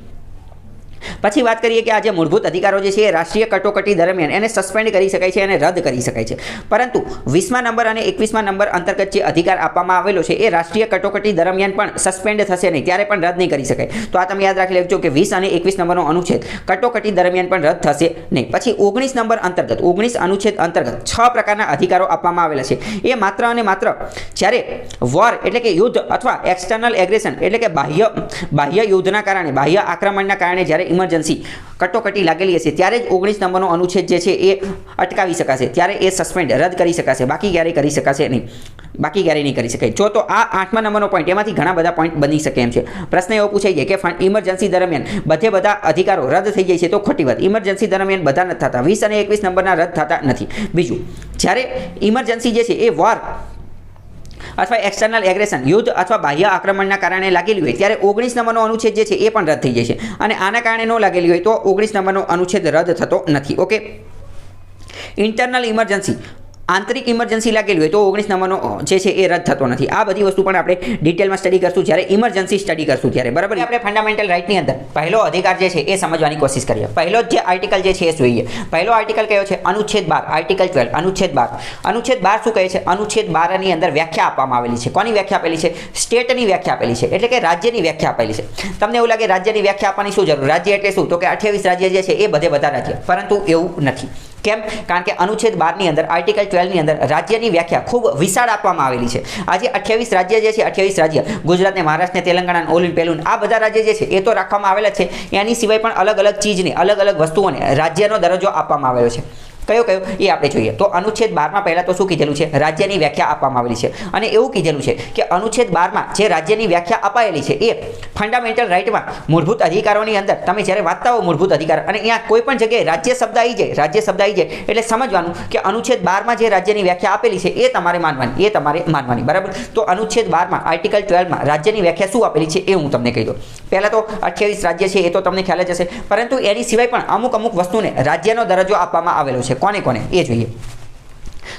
પછી વાત કરીએ કે આ જે મૂળભૂત અધિકારો જે છે એ રાષ્ટ્રીય કટોકટી દરમિયાન એને સસ્પેન્ડ કરી શકાય છે અને રદ કરી શકાય છે. પરંતુ 20મા નંબર અને 21મા નંબર અંતર્ગત જે અધિકાર આપવામાં આવેલો છે એ રાષ્ટ્રીય કટોકટી દરમિયાન પણ સસ્પેન્ડ થશે નહીં, ત્યારે પણ રદ નહીં કરી શકાય. તો આ તમે યાદ રાખી લેજો કે 20 અને 21 નંબરનો અનુચ્છેદ કટોકટી દરમિયાન પણ રદ થશે નહીં. પછી 19 નંબર અંતર્ગત, 19 અનુચ્છેદ અંતર્ગત 6 પ્રકારના અધિકારો આપવામાં આવેલા છે. એ માત્ર અને માત્ર જ્યારે વોર એટલે કે યુદ્ધ અથવા એક્સટર્નલ એગ્રેશન એટલે કે બાહ્ય યુદ્ધના કારણે, બાહ્ય આક્રમણના કારણે જ્યારે ઇમરજન્સી કટોકટી લાગેલી હશે ત્યારે જ 19 નંબરનો અનુચ્છેદ જે છે એ અટકાવી શકાશે, ત્યારે એ સસ્પેન્ડ રદ કરી શકાશે. બાકી ક્યારેય કરી શકાશે નહીં, નહીં કરી શકાય. જો તો આ 8મા નંબરનો પોઈન્ટ, એમાંથી ઘણા બધા પોઈન્ટ બની શકે એમ છે. પ્રશ્ન એવો પૂછાઈ જાય કે ઇમરજન્સી દરમિયાન બધા અધિકારો રદ થઈ જાય છે, તો ખોટી વાત. ઇમરજન્સી દરમિયાન બધા નથી થતા. 20 અને 21 નંબરના રદ થતા નથી. બીજું, જ્યારે ઇમરજન્સી જે છે એ વોર અથવા એક્સટર્નલ એગ્રેશન, યુદ્ધ અથવા બાહ્ય આક્રમણના કારણે લાગેલી હોય ત્યારે 19 નંબરનો અનુચ્છેદ જે છે એ પણ રદ થઈ જાય છે. અને આના કારણે ન લાગેલી હોય તો 19 નંબરનો અનુચ્છેદ રદ થતો નથી. ઓકે, ઇન્ટરનલ ઇમરજન્સી, આંતરિક ઇમરજન્સી લાગેલી હોય તો 19 નંબરનો જે છે એ રદ થતો નથી. આ બધી વસ્તુ પણ આપણે ડિટેલમાં સ્ટડી કરશું જ્યારે ઇમરજન્સી સ્ટડી કરશું ત્યારે. બરાબર. આપણે ફંડામેન્ટલ રાઇટની અંદર પહેલો અધિકાર જે છે એ સમજવાની કોશિશ કરીએ. પહેલો જે આર્ટિકલ જે છે એ જોઈએ. પહેલો આર્ટિકલ કયો છે? અનુચ્છેદ 12, આર્ટિકલ 12, અનુચ્છેદ 12. અનુચ્છેદ 12 શું કહે છે? અનુચ્છેદ 12 ની અંદર વ્યાખ્યા આપવામાં આવેલી છે. કોની વ્યાખ્યા આપેલી છે? સ્ટેટની વ્યાખ્યા આપેલી છે, એટલે કે રાજ્યની વ્યાખ્યા આપેલી છે. તમને એવું લાગે રાજ્યની વ્યાખ્યા આપવાની શું જરૂર? રાજ્ય એટલે શું? તો કે 28 રાજ્ય જે છે એ બધા રાજ્ય, પરંતુ એવું નથી. કેમ? કારણ કે અનુચ્છેદ 12 ની અંદર, આર્ટિકલ 12 ની અંદર રાજ્યની વ્યાખ્યા ખૂબ વિશાળ આપવામાં આવેલી છે. આજે 28 રાજ્ય જે છે, 28 રાજ્ય, ગુજરાત ને, મહારાષ્ટ્ર ને, તેલંગાણા, ઓલિન પેલુન, આ બધા રાજ્ય જે છે એ તો રાખવામાં આવેલા છે. એની સિવાય પણ અલગ અલગ ચીજને, અલગ અલગ વસ્તુઓને રાજ્યનો દરજ્જો આપવામાં આવેલો છે. કયો એ આપણે જોઈએ. તો અનુચ્છેદ 12માં પહેલા તો શું કીધેલું છે? રાજ્યની વ્યાખ્યા આપવામાં આવેલી છે. અને એવું કીધેલું છે કે અનુચ્છેદ 12માં જે રાજ્યની વ્યાખ્યા અપાયેલી છે એ ફંડામેન્ટલ રાઇટમાં મૂળભૂત અધિકારોની અંદર તમે જ્યારે વાંચતા હો મૂળભૂત અધિકાર, અને અહીંયા કોઈ પણ જગ્યાએ રાજ્ય શબ્દ આવી જાય એટલે સમજવાનું કે અનુચ્છેદ 12માં જે રાજ્યની વ્યાખ્યા આપેલી છે એ તમારે માનવાની. બરાબર. તો અનુચ્છેદ 12માં, આર્ટિકલ 12માં રાજ્યની વ્યાખ્યા શું આપેલી છે એ હું તમને કહી દઉં. પહેલા તો 28 રાજ્ય છે એ તો તમને ખ્યાલ જ હશે, પરંતુ એની સિવાય પણ અમુક વસ્તુને રાજ્યનો દરજ્જો આપવામાં આવેલો છે. કોને એ જોઈએ.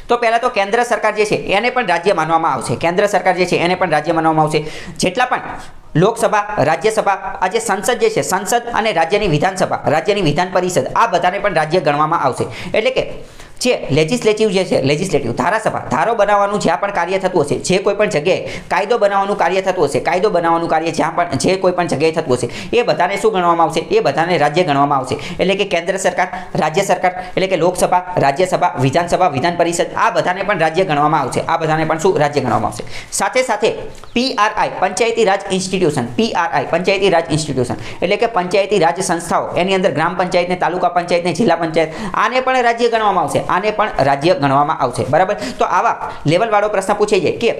તો પહેલા તો કેન્દ્ર સરકાર જે છે એને પણ રાજ્ય માનવામાં આવશે. કેન્દ્ર સરકાર જે છે એને પણ રાજ્ય માનવામાં આવશે. જેટલા પણ લોકસભા, રાજ્યસભા, આ જે સંસદ જે છે, સંસદ અને રાજ્યની વિધાનસભા, રાજ્યની વિધાન પરિષદ, આ બધાને પણ રાજ્ય ગણવામાં આવશે. એટલે કે જે લેજિસ્લેટિવ જે છે લેજિસ્લેટિવ ધારાસભા ધારો બનાવવાનું જ્યાં પણ કાર્ય થતું હશે, જે કોઈ પણ જગ્યાએ કાયદો બનાવવાનું કાર્ય થતું હશે, કાયદો બનાવવાનું કાર્ય જ્યાં પણ જે કોઈ પણ જગ્યાએ થતું હશે એ બધાને શું ગણવામાં આવશે? એ બધાને રાજ્ય ગણવામાં આવશે. એટલે કે કેન્દ્ર સરકાર, રાજ્ય સરકાર એટલે કે લોકસભા, રાજ્યસભા, વિધાનસભા, વિધાન પરિષદ આ બધાને પણ રાજ્ય ગણવામાં આવશે. આ બધાને પણ શું રાજ્ય ગણવામાં આવશે. સાથે સાથે PRI Panchayati Raj institution, PRI Panchayati Raj institution એટલે કે પંચાયતી રાજ સંસ્થાઓ, એની અંદર ગ્રામ પંચાયત ને તાલુકા પંચાયત ને જિલ્લા પંચાયત આને પણ રાજ્ય ગણવામાં આવશે. આને પણ રાજ્ય ગણવામાં આવશે. બરાબર. તો આવા લેવલવાળો પ્રશ્ન પૂછાઈ જાય કે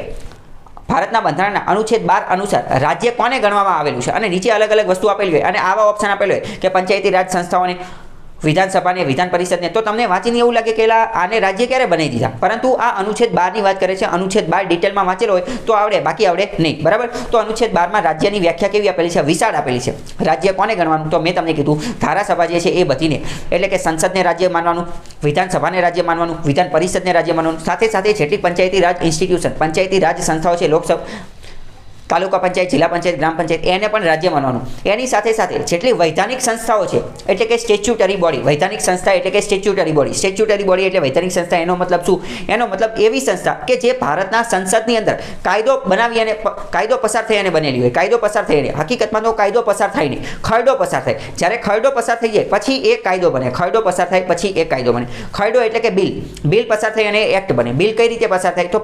ભારતના બંધારણના અનુચ્છેદ 12 અનુસાર રાજ્ય કોને ગણવામાં આવેલું છે અને નીચે અલગ અલગ વસ્તુ આપેલી હોય અને આવા ઓપ્શન આપેલો હોય કે પંચાયતી રાજ સંસ્થાઓને, વિધાનસભાને, વિધાન પરિષદને, તો તમને વાંચીને એવું લાગે કે આને રાજ્ય ક્યારે બનાવી દીધા. પરંતુ આ અનુચ્છેદ 12 ની વાત કરે છે. અનુચ્છેદ 12 ડિટેલમાં વાંચેલો હોય તો આવડે, બાકી આવડે નહીં. બરાબર. તો અનુચ્છેદ 12માં રાજ્યની વ્યાખ્યા કેવી આપેલી છે? વિશાળ આપેલી છે. રાજ્ય કોને ગણવાનું? તો મેં તમને કીધું ધારાસભા જે છે એ બધીને, એટલે કે સંસદને રાજ્ય માનવાનું, વિધાનસભાને રાજ્ય માનવાનું, વિધાન પરિષદને રાજ્ય માનવાનું, સાથે સાથે જેટલી પંચાયતી રાજ ઇન્સ્ટિટ્યુશન, પંચાયતી રાજ સંસ્થાઓ છે, લોકસભા, તાલુકા પંચાયત, જિલ્લા પંચાયત, ગ્રામ પંચાયત એને પણ રાજ્ય માનવાનું. એની સાથે સાથે જેટલી વૈધાનિક સંસ્થાઓ છે એટલે કે સ્ટેચ્યુટરી બોડી, વૈધાનિક સંસ્થા એટલે કે સ્ટેચ્યુટરી બોડી, સ્ટેચ્યુટરી બોડી એટલે વૈધાનિક સંસ્થા. એનો મતલબ શું? એનો મતલબ એવી સંસ્થા કે જે ભારતના સંસદની અંદર કાયદો બનાવી અને કાયદો પસાર થઈ અને બનેલી હોય. કાયદો પસાર થઈ અને હકીકતમાં તો કાયદો પસાર થાય નહીં, ખરડો પસાર થાય. જ્યારે ખરડો પસાર થઈ જાય પછી એક કાયદો બને, ખરડો પસાર થાય પછી એક કાયદો બને. ખરડો એટલે કે બિલ, બિલ પસાર થઈ અને એક્ટ બને. બિલ કઈ રીતે પસાર થાય? તો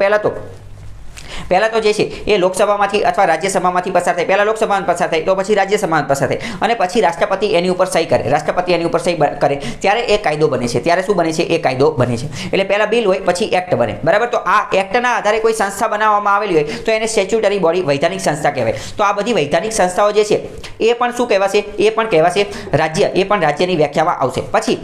પહેલા તો જે છે એ લોકસભામાંથી અથવા રાજ્યસભામાંથી પસાર થાય. પહેલા લોકસભામાં પસાર થાય, તો પછી રાજ્યસભામાં પસાર થાય અને પછી રાષ્ટ્રપતિ એની ઉપર સહી કરે. રાષ્ટ્રપતિ એની ઉપર સહી કરે ત્યારે એ કાયદો બને છે. ત્યારે શું બને છે? એ કાયદો બને છે. એટલે પહેલા બિલ હોય પછી એક્ટ બને. બરાબર. તો આ એક્ટના આધારે કોઈ સંસ્થા બનાવવામાં આવેલી હોય તો એને સ્ટેચ્યુટરી બોડી, વૈધાનિક સંસ્થા કહેવાય. તો આ બધી વૈધાનિક સંસ્થાઓ જે છે એ પણ શું કહેવાશે? એ પણ કહેવાશે રાજ્ય. એ પણ રાજ્યની વ્યાખ્યામાં આવશે. પછી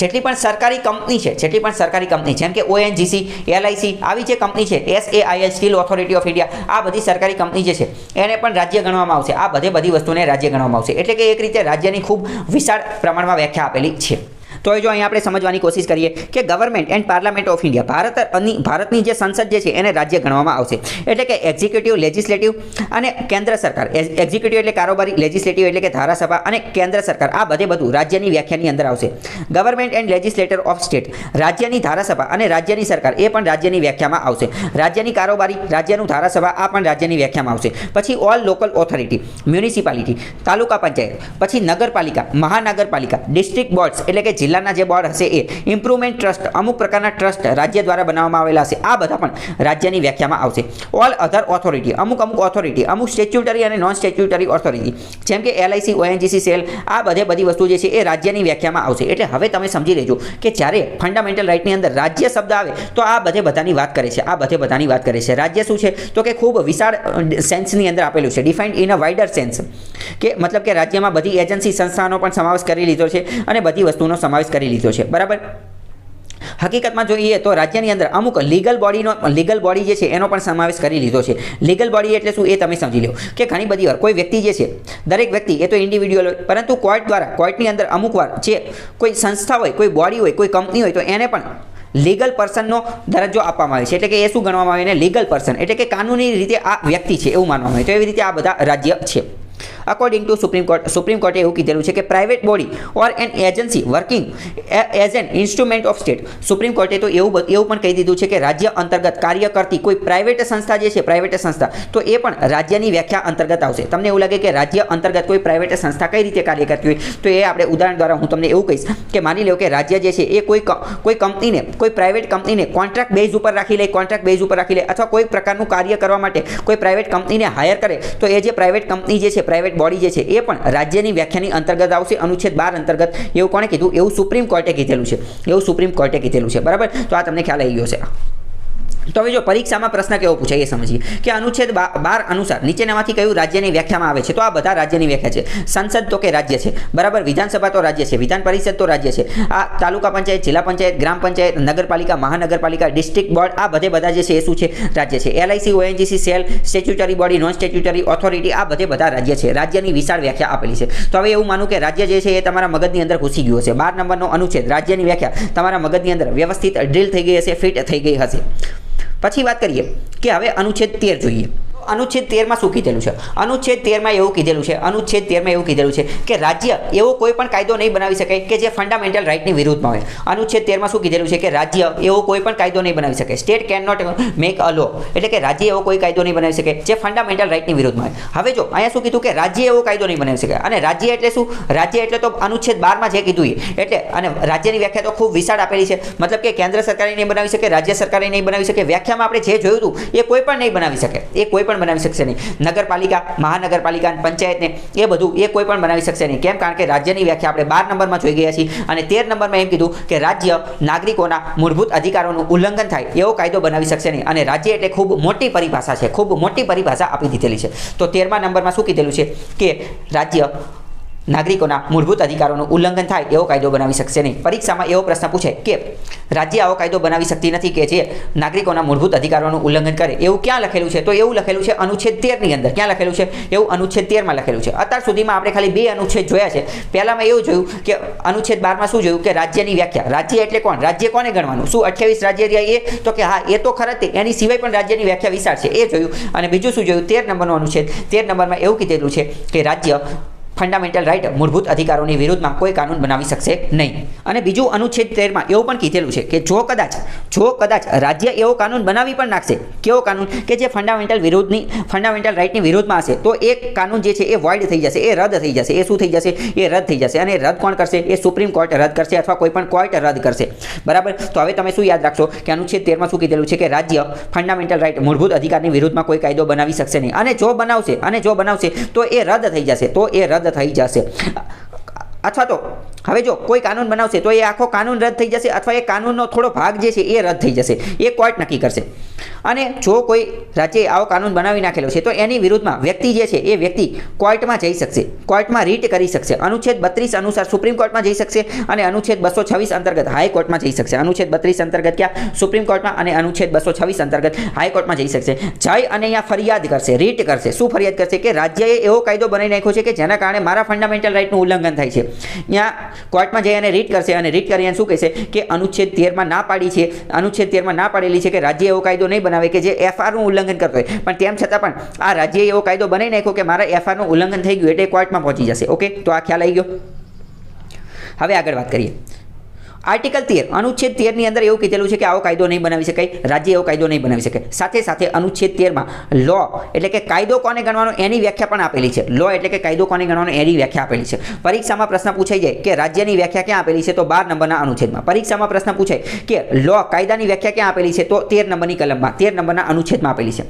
જેટલી પણ સરકારી કંપની છે, જેટલી પણ સરકારી કંપની જેમ કે ONGC, LIC આવી જે કંપની છે, SAIL steel authority of India, આ બધી સરકારી કંપની જે છે એને પણ રાજ્ય ગણવામાં આવશે. આ બધી વસ્તુને રાજ્ય ગણવામાં આવશે. એટલે કે એક રીતે રાજ્યની ખૂબ વિશાળ પ્રમાણમાં વ્યાખ્યા આપેલી છે. તો જો અહીંયા આપણે સમજવાની કોશિશ કરીએ કે government and parliament of India, ભારતની જે સંસદ જે છે એને રાજ્ય ગણવામાં આવશે. એટલે કે એક્ઝિક્યુટિવ, લેજિસ્લેટિવ અને કેન્દ્ર સરકાર. એક્ઝિક્યુટિવ એટલે કારોબારી, લેજિસ્લેટિવ એટલે કે ધારાસભા અને કેન્દ્ર સરકાર આ બધું રાજ્યની વ્યાખ્યાની અંદર આવશે. ગવર્મેન્ટ એન્ડ લેજિસ્લેટર ઓફ સ્ટેટ, રાજ્યની ધારાસભા અને રાજ્યની સરકાર એ પણ રાજ્યની વ્યાખ્યામાં આવશે. રાજ્યની કારોબારી, રાજ્યનું ધારાસભા આ પણ રાજ્યની વ્યાખ્યામાં આવશે. પછી ઓલ લોકલ ઓથોરિટી, મ્યુનિસિપાલિટી, તાલુકા પંચાયત, પછી નગરપાલિકા, મહાનગરપાલિકા, ડિસ્ટ્રિક્ટ બોર્ડ્સ એટલે કે જિલ્લાના જે બોર્ડ હશે એ, ઇમ્પ્રુવમેન્ટ ટ્રસ્ટ, અમુક પ્રકારના ટ્રસ્ટ રાજ્ય દ્વારા બનાવવામાં આવેલા હશે. આ બધા પણ રાજ્યની વ્યાખ્યામાં આવશે. ઓલ અધર ઓથોરિટી, અમુક ઓથોરિટી, અમુક સ્ટેચ્યુટરી અને નોન સ્ટેચ્યુટરી ઓથોરિટી જેમ કે LIC, ONGC, SAIL આ બધી વસ્તુ જે છે એ રાજ્યની વ્યાખ્યામાં આવશે. એટલે હવે તમે સમજી લેજો કે જ્યારે ફંડામેન્ટલ રાઇટની અંદર રાજ્ય શબ્દ આવે તો આ બધાની વાત કરે છે. આ બધાની વાત કરે છે. રાજ્ય શું છે? તો કે ખૂબ વિશાળ સેન્સની અંદર આપેલું છે. Defined in a wider sense, કે મતલબ કે રાજ્યમાં બધી એજન્સી, સંસ્થાનો પણ સમાવેશ કરી લીધો છે અને બધી વસ્તુનો સમાવેશ કરી લીધો છે. બરાબર. હકીકતમાં જોઈએ તો રાજ્યની અંદર અમુક લીગલ બોડી જે છે એનો પણ સમાવેશ કરી લીધો છે. લીગલ બોડી એટલે શું એ તમે સમજી લો કે ઘણી બધી વાર કોઈ વ્યક્તિ જે છે, દરેક વ્યક્તિ એ તો ઇન્ડિવિડ્યુઅલ હોય, પરંતુ કોર્ટની અંદર અમુક વાર જે કોઈ સંસ્થા હોય, કોઈ બોડી હોય, કોઈ કંપની હોય તો એને પણ લીગલ પર્સનનો દરજ્જો આપવામાં આવે છે. એટલે કે એ શું ગણવામાં આવે? એને લીગલ પર્સન એટલે કે કાનૂની રીતે આ વ્યક્તિ છે એવું માનવામાં આવે. તો એવી રીતે આ બધા રાજ્ય છે. અકોર્ડિંગ ટુ સુપ્રીમ કોર્ટે એવું કીધેલું છે કે private body or an agency working as an instrument of state. Supreme કોર્ટે તો એવું પણ કહી દીધું છે કે રાજ્ય અંતર્ગત કાર્ય કરતી કોઈ પ્રાઇવેટ સંસ્થા જે છે, પ્રાઇવેટ સંસ્થા, તો એ પણ રાજ્યની વ્યાખ્યા અંતર્ગત આવશે. તમને એવું લાગે કે રાજ્ય અંતર્ગત કોઈ પ્રાઇવેટ સંસ્થા કઈ રીતે કાર્ય કરતી હોય તો એ આપણે ઉદાહરણ દ્વારા હું તમને એવું કહીશ કે માની લો કે રાજ્ય જે છે એ કોઈ કંપનીને, કોઈ પ્રાઇવેટ કંપનીને કોન્ટ્રાક્ટ બેઝ ઉપર રાખી લે, અથવા કોઈ પ્રકારનું કાર્ય કરવા માટે કોઈ પ્રાઇવેટ કંપનીને હાયર કરે તો એ જે પ્રાઇવેટ કંપની જે છે, પ્રાઇવેટ બોડી જે છે એ પણ રાજ્યની વ્યાખ્યાની અંતર્ગત આવશે. અનુચ્છેદ 12 અંતર્ગત. એવું કોણે કીધું? એવું સુપ્રીમ કોર્ટે કીધેલું છે. બરાબર. તો આ તમને ખ્યાલ આવી ગયો છે. તો હવે જો પરીક્ષામાં પ્રશ્ન કેવો પૂછાય એ સમજીએ કે અનુચ્છેદ 12 અનુસાર નીચેનામાંથી કયું રાજ્યની વ્યાખ્યામાં આવે છે? તો આ બધા રાજ્યની વ્યાખ્યા છે. સંસદ તો કે રાજ્ય છે. બરાબર. વિધાનસભા તો રાજ્ય છે. વિધાન પરિષદ તો રાજ્ય છે. આ તાલુકા પંચાયત, જિલ્લા પંચાયત, ગ્રામ પંચાયત, નગરપાલિકા, મહાનગરપાલિકા, ડિસ્ટ્રિક્ટ બોર્ડ આ બધા જે છે એ શું છે? રાજ્ય છે. LIC, ONGC, SAIL, statutory body, non statutory authority આ બધા રાજ્ય છે. રાજ્યની વિશાળ વ્યાખ્યા આપેલી છે. તો હવે એવું માનું કે રાજ્ય જે છે એ તમારા મગજની અંદર ઘૂસી ગયું હશે. 12 નંબરનો અનુચ્છેદ રાજ્યની વ્યાખ્યા તમારા મગજની અંદર વ્યવસ્થિત ડ્રીલ થઈ ગઈ હશે, ફિટ થઈ ગઈ હશે. પછી વાત કરીએ કે હવે અનુચ્છેદ 13 જોઈએ. અનુચ્છેદ 13 માં શું કીધેલું છે? અનુચ્છેદ 13 માં એવું કીધેલું છે, અનુચ્છેદ 13 માં એવું કીધેલું છે કે રાજ્ય એવો કોઈ પણ કાયદો નહીં બનાવી શકે કે જે ફંડામેન્ટલ રાઇટની વિરુદ્ધમાં હોય. અનુચ્છેદ 13 માં શું કીધેલું છે કે રાજ્ય એવો કોઈ પણ કાયદો નહીં બનાવી શકે. State can not make a law, એટલે કે રાજ્ય એવો કોઈ કાયદો નહીં બનાવી શકે જે ફંડામેન્ટલ રાઇટની વિરુદ્ધમાં હોય. હવે જો અહીંયા શું કીધું કે રાજ્ય એવો કાયદો નહીં બનાવી શકે, અને રાજ્ય એટલે શું? રાજ્ય એટલે તો અનુચ્છેદ 12 માં જે કીધું એટલે, અને રાજ્યની વ્યાખ્યા તો ખૂબ વિશાળ આપેલી છે, મતલબ કે કેન્દ્ર સરકારે નહીં બનાવી શકે, રાજ્ય સરકારે નહીં બનાવી શકે. વ્યાખ્યામાં આપણે જે જોયું હતું એ કોઈ પણ નહીં બનાવી શકે, એ કોઈ પણ બનાવી શકશે નહીં. નગરપાલિકા, મહાનગરપાલિકા, પંચાયતને એ બધું એ કોઈ પણ બનાવી શકશે નહીં. કેમ? કારણ કે રાજ્યની વ્યાખ્યા આપણે 12 નંબરમાં જોઈ ગયા છીએ, અને 13 નંબરમાં એમ કીધું કે રાજ્ય નાગરિકોના મૂળભૂત અધિકારોનું ઉલ્લંઘન થાય એવો કાયદો બનાવી શકશે નહીં. અને રાજ્ય એટલે ખૂબ મોટી પરિભાષા છે, ખૂબ મોટી પરિભાષા આપી દીધેલી છે. તો 13મા નંબરમાં શું કીધેલું છે કે રાજ્ય નાગરિકોના મૂળભૂત અધિકારોનું ઉલ્લંઘન થાય એવો કાયદો બનાવી શકશે નહીં. પરીક્ષામાં એવો પ્રશ્ન પૂછે કે રાજ્ય આવો કાયદો બનાવી શકતી નથી કે જે નાગરિકોના મૂળભૂત અધિકારોનું ઉલ્લંઘન કરે. એવું ક્યાં લખેલું છે? તો એવું લખેલું છે અનુચ્છેદ 13 ની અંદર. ક્યાં લખેલું છે? એવું અનુચ્છેદ 13 માં લખેલું છે. અત્યાર સુધીમાં આપણે ખાલી 2 અનુચ્છેદ જોયા છે. પહેલામાં એવું જોયું કે અનુચ્છેદ 12 માં શું જોયું કે રાજ્યની વ્યાખ્યા. રાજ્ય એટલે કોણ? રાજ્ય કોને ગણવાનું? શું 28 રાજ્ય રહ્યા એ? તો કે હા, એ તો ખરા જ, એની સિવાય પણ રાજ્યની વ્યાખ્યા વિશાળ છે, એ જોયું. અને બીજું શું જોયું? 13 નંબરનો અનુચ્છેદ. 13 નંબરમાં એવું કીધેલું છે કે રાજ્ય ફંડામેન્ટલ રાઇટ, મૂળભૂત અધિકારોની વિરુદ્ધમાં કોઈ કાનૂન બનાવી શકશે નહીં. અને બીજું અનુચ્છેદ 13 માં એવું પણ કીધેલું છે કે જો કદાચ રાજ્ય એવો કાનૂન બનાવી પણ નાખશે, કેવો કાનૂન કે જે ફંડામેન્ટલ રાઇટની વિરુદ્ધમાં હશે, તો એ કાનૂન જે છે એ વોઇડ થઈ જશે, એ રદ થઈ જશે. એ શું થઈ જશે? એ રદ થઈ જશે. અને રદ કોણ કરશે? એ સુપ્રીમ કોર્ટ રદ કરશે, અથવા કોઈ પણ કોર્ટ રદ કરશે. બરાબર? તો હવે તમે શું યાદ રાખશો કે અનુચ્છેદ 13 માં શું કીધેલું છે કે રાજ્ય ફંડામેન્ટલ રાઇટ, મૂળભૂત અધિકારની વિરુદ્ધમાં કોઈ કાયદો બનાવી શકશે નહીં. અને જો બનાવશે તો એ રદ થઈ જશે. તો એ રદ થઈ જશે. અથવા તો હવે જો કોઈ કાનૂન બનાવશે તો એ આખો કાનૂન રદ થઈ જશે, અથવા એ કાનૂનનો થોડો ભાગ જે છે એ રદ થઈ જશે. એ કોર્ટ નક્કી કરશે. અને જો કોઈ રાજ્યે આવો કાનૂન બનાવી નાખેલો છે તો એની વિરુદ્ધમાં વ્યક્તિ જે છે એ વ્યક્તિ કોર્ટમાં જઈ શકશે, કોર્ટમાં રીટ કરી શકશે. અનુચ્છેદ 32 અનુસાર સુપ્રીમ કોર્ટમાં જઈ શકશે, અને અનુચ્છેદ 226 અંતર્ગત હાઈકોર્ટમાં જઈ શકશે. અનુચ્છેદ 32 અંતર્ગત ક્યાં? સુપ્રીમ કોર્ટમાં, અને અનુચ્છેદ 226 અંતર્ગત હાઈકોર્ટમાં જઈ શકશે. જઈ અને અહીંયા ફરિયાદ કરશે, રીટ કરશે. શું ફરિયાદ કરશે? કે રાજ્યએ એવો કાયદો બનાવી નાખ્યો છે કે જેના કારણે મારા ફંડામેન્ટલ રાઇટનું ઉલ્લંઘન થાય છે. ત્યાં કોર્ટમાં જઈ અને રીટ કરશે, અને રીટ કરીને શું કહેશે કે અનુચ્છેદ 13 માં ના પાડી છે, અનુચ્છેદ 13 માં ના પાડેલી છે કે રાજ્ય એવો કાયદો નહીં બનાવે કે જે એફઆરનું ઉલ્લંઘન કરતો હોય. પણ તેમ છતાં પણ આ રાજ્યએ એવો કાયદો બનાવી નાખ્યો કે મારા એફઆરનું ઉલ્લંઘન થઈ ગયું, એટલે કોર્ટમાં પહોંચી જશે. ઓકે, તો આ ખ્યાલ આવી ગયો. હવે આગળ વાત કરીએ. આર્ટિકલ 13, અનુચ્છેદ 13 ની અંદર એવું કીધેલું છે કે આવો કાયદો નહીં બનાવી શકાય, રાજ્ય એવો કાયદો નહીં બનાવી શકે. સાથે અનુચ્છેદ 13 માં લો એટલે કે કાયદો કોને ગણવાનો એની વ્યાખ્યા પણ આપેલી છે. લો એટલે કે કાયદો કોને ગણવાનો એની વ્યાખ્યા આપેલી છે. પરીક્ષામાં પ્રશ્ન પૂછાઈ જાય કે રાજ્યની વ્યાખ્યા ક્યાં આપેલી છે? તો 12 નંબરના અનુચ્છેદમાં. પરીક્ષામાં પ્રશ્ન પૂછાય કે લો કાયદાની વ્યાખ્યા ક્યાં આપેલી છે? તો 13 નંબરની કલમમાં, 13 નંબરના અનુચ્છેદમાં આપેલી છે.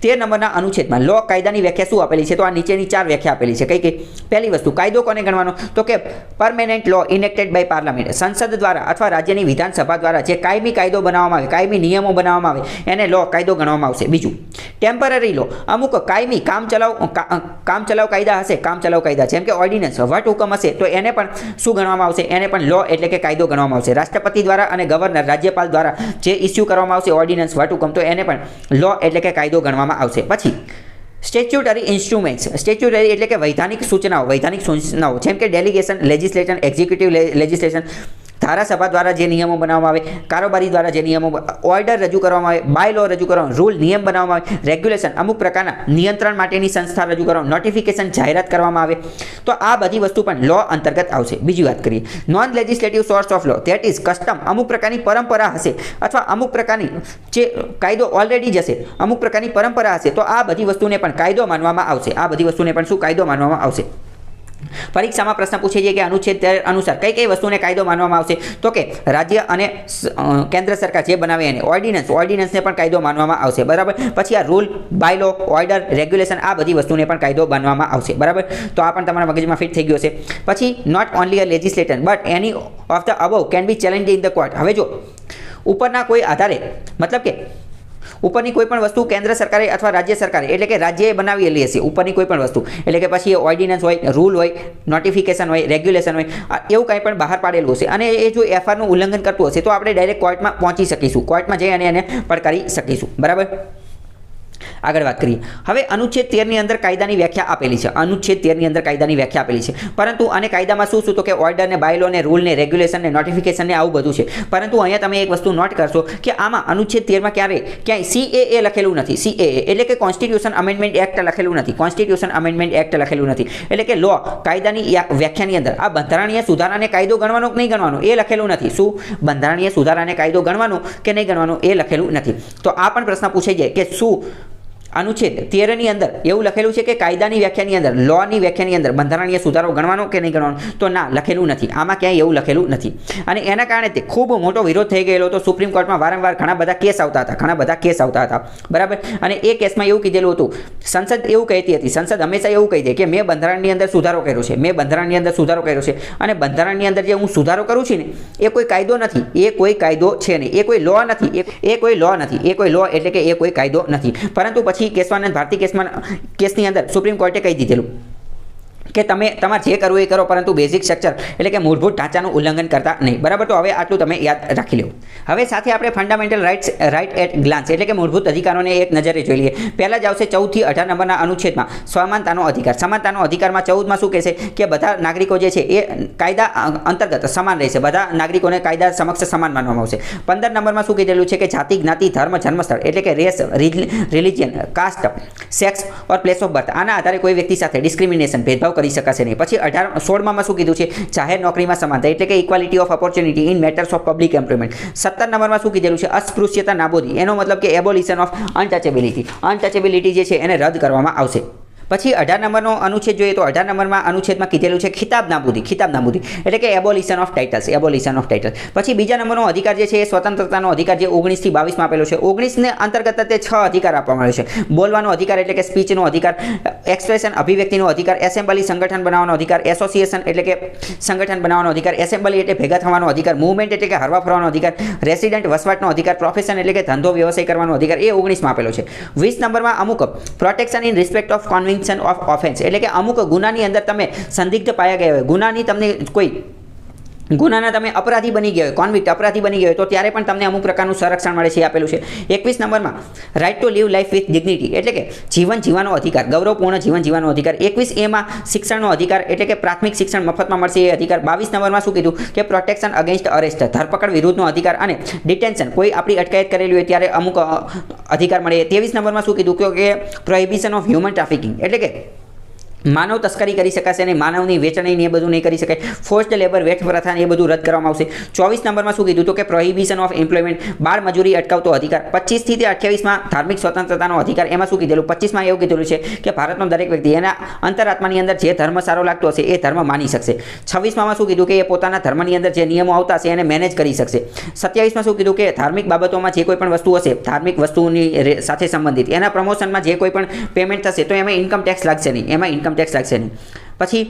13 નંબરના અનુચ્છેદમાં લો કાયદાની વ્યાખ્યા શું આપેલી છે? તો આ નીચેની 4 વ્યાખ્યા આપેલી છે. કઈ કઈ? પહેલી વસ્તુ, કાયદો કોને ગણવાનો? તો કે પરમેનન્ટ લો ઇનેક્ટેડ બાય પાર્લામેન્ટ, સંસદ દ્વારા અથવા રાજ્યની વિધાનસભા દ્વારા જે કાયમી કાયદો બનાવવામાં આવે, કાયમી નિયમો બનાવવામાં આવે, એને લો કાયદો ગણવામાં આવશે. બીજું, ટેમ્પરરી લો, અમુક કાયમી કામચલાઉ કાયદા હશે, કામચલાઉ કાયદા જેમ કે ઓર્ડિનન્સ, વટહુકમ હશે, તો એને પણ શું ગણવામાં આવશે? એને પણ લો એટલે કે કાયદો ગણવામાં આવશે. રાષ્ટ્રપતિ દ્વારા અને ગવર્નર, રાજ્યપાલ દ્વારા જે ઇસ્યુ કરવામાં આવશે ઓર્ડિનન્સ, વટહુકમ, તો એને પણ લો એટલે કે કાયદો ગણવામાં આવશે. પછી સ્ટેચ્યુટરી ઇન્સ્ટ્રુમેન્ટ્સ, સ્ટેચ્યુટરી એટલે કે વૈધાનિક સૂચનાઓ જેમ કે ડેલિગેશન, લેજિસ્લેશન, એક્ઝિક્યુટિવ લેજિસ્લેશન, ધારાસભા દ્વારા જે નિયમો બનાવવામાં આવે, કારોબારી દ્વારા જે નિયમો, ઓર્ડર રજૂ કરવામાં આવે, બાય લો રજૂ કરવામાં, રૂલ નિયમ બનાવવામાં આવે, રેગ્યુલેશન અમુક પ્રકારના નિયંત્રણ માટેની સંસ્થા રજૂ કરવામાં, નોટિફિકેશન જાહેરાત કરવામાં આવે, તો આ બધી વસ્તુ પણ લો અંતર્ગત આવશે. બીજી વાત કરીએ, non legislative source of law, that is custom, અમુક પ્રકારની પરંપરા હશે, અથવા અમુક પ્રકારની જે કાયદો ઓલરેડી જ હશે, અમુક પ્રકારની પરંપરા હશે, તો આ બધી વસ્તુને પણ કાયદો માનવામાં આવશે. આ બધી વસ્તુને પણ શું કાયદો માનવામાં આવશે? પરીક્ષામાં પ્રશ્ન પૂછે છે કે અનુચ્છેદ 13 અનુસાર કઈ વસ્તુને કાયદો માનવામાં આવશે? તો કે રાજ્ય અને કેન્દ્ર સરકાર જે બનાવે એને, ઓર્ડિનન્સને પણ કાયદો માનવામાં આવશે. બરાબર? પછી આ rule, bylaw, order, regulation, આ બધી વસ્તુને પણ કાયદો માનવામાં આવશે. બરાબર? તો આ પણ તમારા મગજમાં ફિટ થઈ ગયો છે. પછી not only a legislator but any of the above can be challenge in the court. હવે જો ઉપરના કોઈ આધારે, મતલબ કે ઉપરની કોઈ પણ વસ્તુ કેન્દ્ર સરકારે અથવા રાજ્ય સરકારે એટલે કે રાજ્યએ બનાવેલી હશે ઉપરની કોઈ પણ વસ્તુ, એટલે કે પછી ઓર્ડિનન્સ હોય, રૂલ હોય, નોટિફિકેશન હોય, રેગ્યુલેશન હોય, એવું કંઈ પણ બહાર પાડેલું હશે અને એ જો એફઆરનું ઉલ્લંઘન કરતું હશે તો આપણે ડાયરેક્ટ કોર્ટમાં પહોંચી શકીશું, કોર્ટમાં જઈ અને એને પડકારી શકીશું. બરાબર? આગળ વાત કરીએ. હવે અનુચ્છેદ 13 ની અંદર કાયદાની વ્યાખ્યા આપેલી છે. અનુચ્છેદ 13 ની અંદર કાયદાની વ્યાખ્યા આપેલી છે. પરંતુ આને કાયદામાં શું તો કે ઓર્ડર ને બાયલો ને રૂલ ને રેગ્યુલેશન ને નોટિફિકેશન ને આવું બધું છે. પરંતુ અહીંયા તમે એક વસ્તુ નોટ કરશો કે આમાં અનુચ્છેદ 13 માં ક્યાંય CAA લખેલું નથી. CAA એટલે કે કોન્સ્ટિટ્યુશન અમેન્ડમેન્ટ એક્ટ લખેલું નથી. કોન્સ્ટિટ્યુશન અમેન્ડમેન્ટ એક્ટ લખેલું નથી. એટલે કે લો કાયદાની વ્યાખ્યાની અંદર આ બંધારણીય સુધારાને કાયદો ગણવાનો કે નહીં ગણવાનો એ લખેલું નથી. શું બંધારણીય સુધારાને કાયદો ગણવાનો કે નહીં ગણવાનો એ લખેલું નથી. તો આ પણ પ્રશ્ન પૂછાઈ જાય કે શું અનુચ્છેદ 13 ની અંદર એવું લખેલું છે કે કાયદાની વ્યાખ્યાની અંદર લોની વ્યાખ્યાની અંદર બંધારણીય સુધારો ગણવાનો કે નહીં ગણવાનો? તો ના, લખેલું નથી. આમાં ક્યાંય એવું લખેલું નથી. અને એના કારણે તે ખૂબ મોટો વિરોધ થઈ ગયેલો હતો. સુપ્રીમ કોર્ટમાં વારંવાર ઘણા બધા કેસ આવતા હતા. બરાબર. અને એ કેસમાં એવું કીધેલું હતું, સંસદ એવું કહેતી હતી, સંસદ હંમેશા એવું કહી દે કે મેં બંધારણની અંદર સુધારો કર્યો છે, મેં બંધારણની અંદર સુધારો કર્યો છે. અને બંધારણની અંદર જે હું સુધારો કરું છું ને એ કોઈ કાયદો નથી, એ કોઈ કાયદો છે નહીં, એ કોઈ લો નથી, એ કોઈ લો નથી, એ કોઈ લો એટલે કે એ કોઈ કાયદો નથી. પરંતુ પછી કેસવાનંદ ભારતી કેસની અંદર સુપ્રીમ કોર્ટે કહી દીધેલું કે તમે તમારે જે કરવું એ કરો, પરંતુ બેઝિક સ્ટ્રક્ચર એટલે કે મૂળભૂત ઢાંચાનું ઉલ્લંઘન કરતા નહીં. બરાબર. તો હવે આટલું તમે યાદ રાખી લો. હવે સાથે આપણે ફંડામેન્ટલ રાઇટ એટ ગ્લાન્સ એટલે કે મૂળભૂત અધિકારોને એક નજરે જોઈ લઈએ. પહેલા જ આવશે 14 થી 18 નંબરના અનુચ્છેદમાં સમાનતાનો અધિકાર. સમાનતાનો અધિકારમાં 14 માં શું કહેશે કે બધા નાગરિકો જે છે એ કાયદા અંતર્ગત સમાન રહેશે. બધા નાગરિકોને કાયદા સમક્ષ સમાન માનવામાં આવશે. 15 નંબરમાં શું કીધેલું છે કે જાતિ, જ્ઞાતિ, ધર્મ, જન્મસ્થળ એટલે કે race, religion, caste, sex or place of birth આના આધારે કોઈ વ્યક્તિ સાથે ડિસ્ક્રિમિનેશન ભેદભાવ કરી શકાશે નહીં. પછી 16માં શું કીધું છે? જાહેર નોકરીમાં સમાનતા એટલે કે equality of opportunity in matters of public employment. 17 નંબરમાં શું કીધેલું છે? અસ્પૃશ્યતા નાબૂદી. એનો મતલબ કે એબોલિશન ઓફ અનટચેબિલિટી. અનટચેબિલિટી જે છે એને રદ કરવામાં આવશે. પછી 18 નંબરનો અનુચ્છેદ જોઈએ તો 18 નંબરમાં અનુચ્છેદમાં કીધેલું છે ખિતાબ નાબૂદી એટલે કે એબોલિશન ઓફ ટાઇટલ્સ. પછી બીજા નંબરનો અધિકાર જે છે એ સ્વતંત્રતાનો અધિકાર જે 19 થી 22 માં આપેલો છે. 19 ને અંતર્ગત તે 6 અધિકાર આપવામાં આવ્યો છે. બોલવાનો અધિકાર એટલે કે સ્પીચનો અધિકાર, એક્સપ્રેશન અભિવ્યક્તિનો અધિકાર, એસેમ્બલી સંગઠન બનાવવાનો અધિકાર, એસોસિએશન એટલે કે સંગઠન બનાવવાનો અધિકાર, એસેમ્બલી એટલે ભેગા થવાનો અધિકાર, મૂવમેન્ટ એટલે કે હરવા ફરવાનો અધિકાર, રેસિડેન્ટ વસવાટનો અધિકાર, પ્રોફેશન એટલે કે ધંધો વ્યવસાય કરવાનો અધિકાર એ 19 માં આપેલો છે. 20 નંબરમાં અમુક protection in respect of of offence એટલે કે અમુક ગુનાની અંદર તમે સંદિગ્ધ પાયા ગયા હોય, ગુનાની તમને કોઈ ગુનાના તમે અપરાધી બની ગયા હોય, કોન્વિક્ટ અપરાધી બની ગયા હોય તો ત્યારે પણ તમને અમુક પ્રકારનું સંરક્ષણ મળે છે આપેલું છે. 21 નંબરમાં right to live life with dignity એટલે કે જીવન જીવવાનો અધિકાર, ગૌરવપૂર્ણ જીવન જીવવાનો અધિકાર. 21A માં શિક્ષણનો અધિકાર એટલે કે પ્રાથમિક શિક્ષણ મફતમાં મળશે એ અધિકાર. 22 નંબરમાં શું કીધું કે પ્રોટેક્શન અગેન્સ્ટ અરેસ્ટ, ધરપકડ વિરુદ્ધનો અધિકાર અને ડિટેન્શન કોઈ આપણી અટકાયત કરેલી હોય ત્યારે અમુક અધિકાર મળે. 23 નંબરમાં શું કીધું કે પ્રોહિબિશન ઓફ હ્યુમન ટ્રાફિકિંગ એટલે કે માનવ તસ્કરી કરી શકાશે નહીં, માનવની વેચણી એ બધું નહીં કરી શકાય. ફોર્સ્ડ લેબર, વેઠ પ્રથા એ બધું રદ કરવામાં આવશે. 24 નંબરમાં શું કીધું તો કે પ્રોહિબિશન ઓફ એમ્પ્લોયમેન્ટ, બાળ મજૂરી અટકાવતો અધિકાર. 25 થી 28માં ધાર્મિક સ્વતંત્રતાનો અધિકાર. એમાં શું કીધેલું? 25માં એવું કીધેલું છે કે ભારતનો દરેક વ્યક્તિ એના અંતરાત્માની અંદર જે ધર્મ સારો લાગતો હશે એ ધર્મ માની શકશે. 26માં શું કીધું કે એ પોતાના ધર્મની અંદર જે નિયમો આવતા હશે એને મેનેજ કરી શકશે. 27માં શું કીધું કે ધાર્મિક બાબતોમાં જે કોઈ પણ વસ્તુ હશે, ધાર્મિક વસ્તુની સાથે સંબંધિત એના પ્રમોશનમાં જે કોઈ પણ પેમેન્ટ થશે તો એમાં ઇન્કમ ટેક્સ લાગશે નહીં, પછી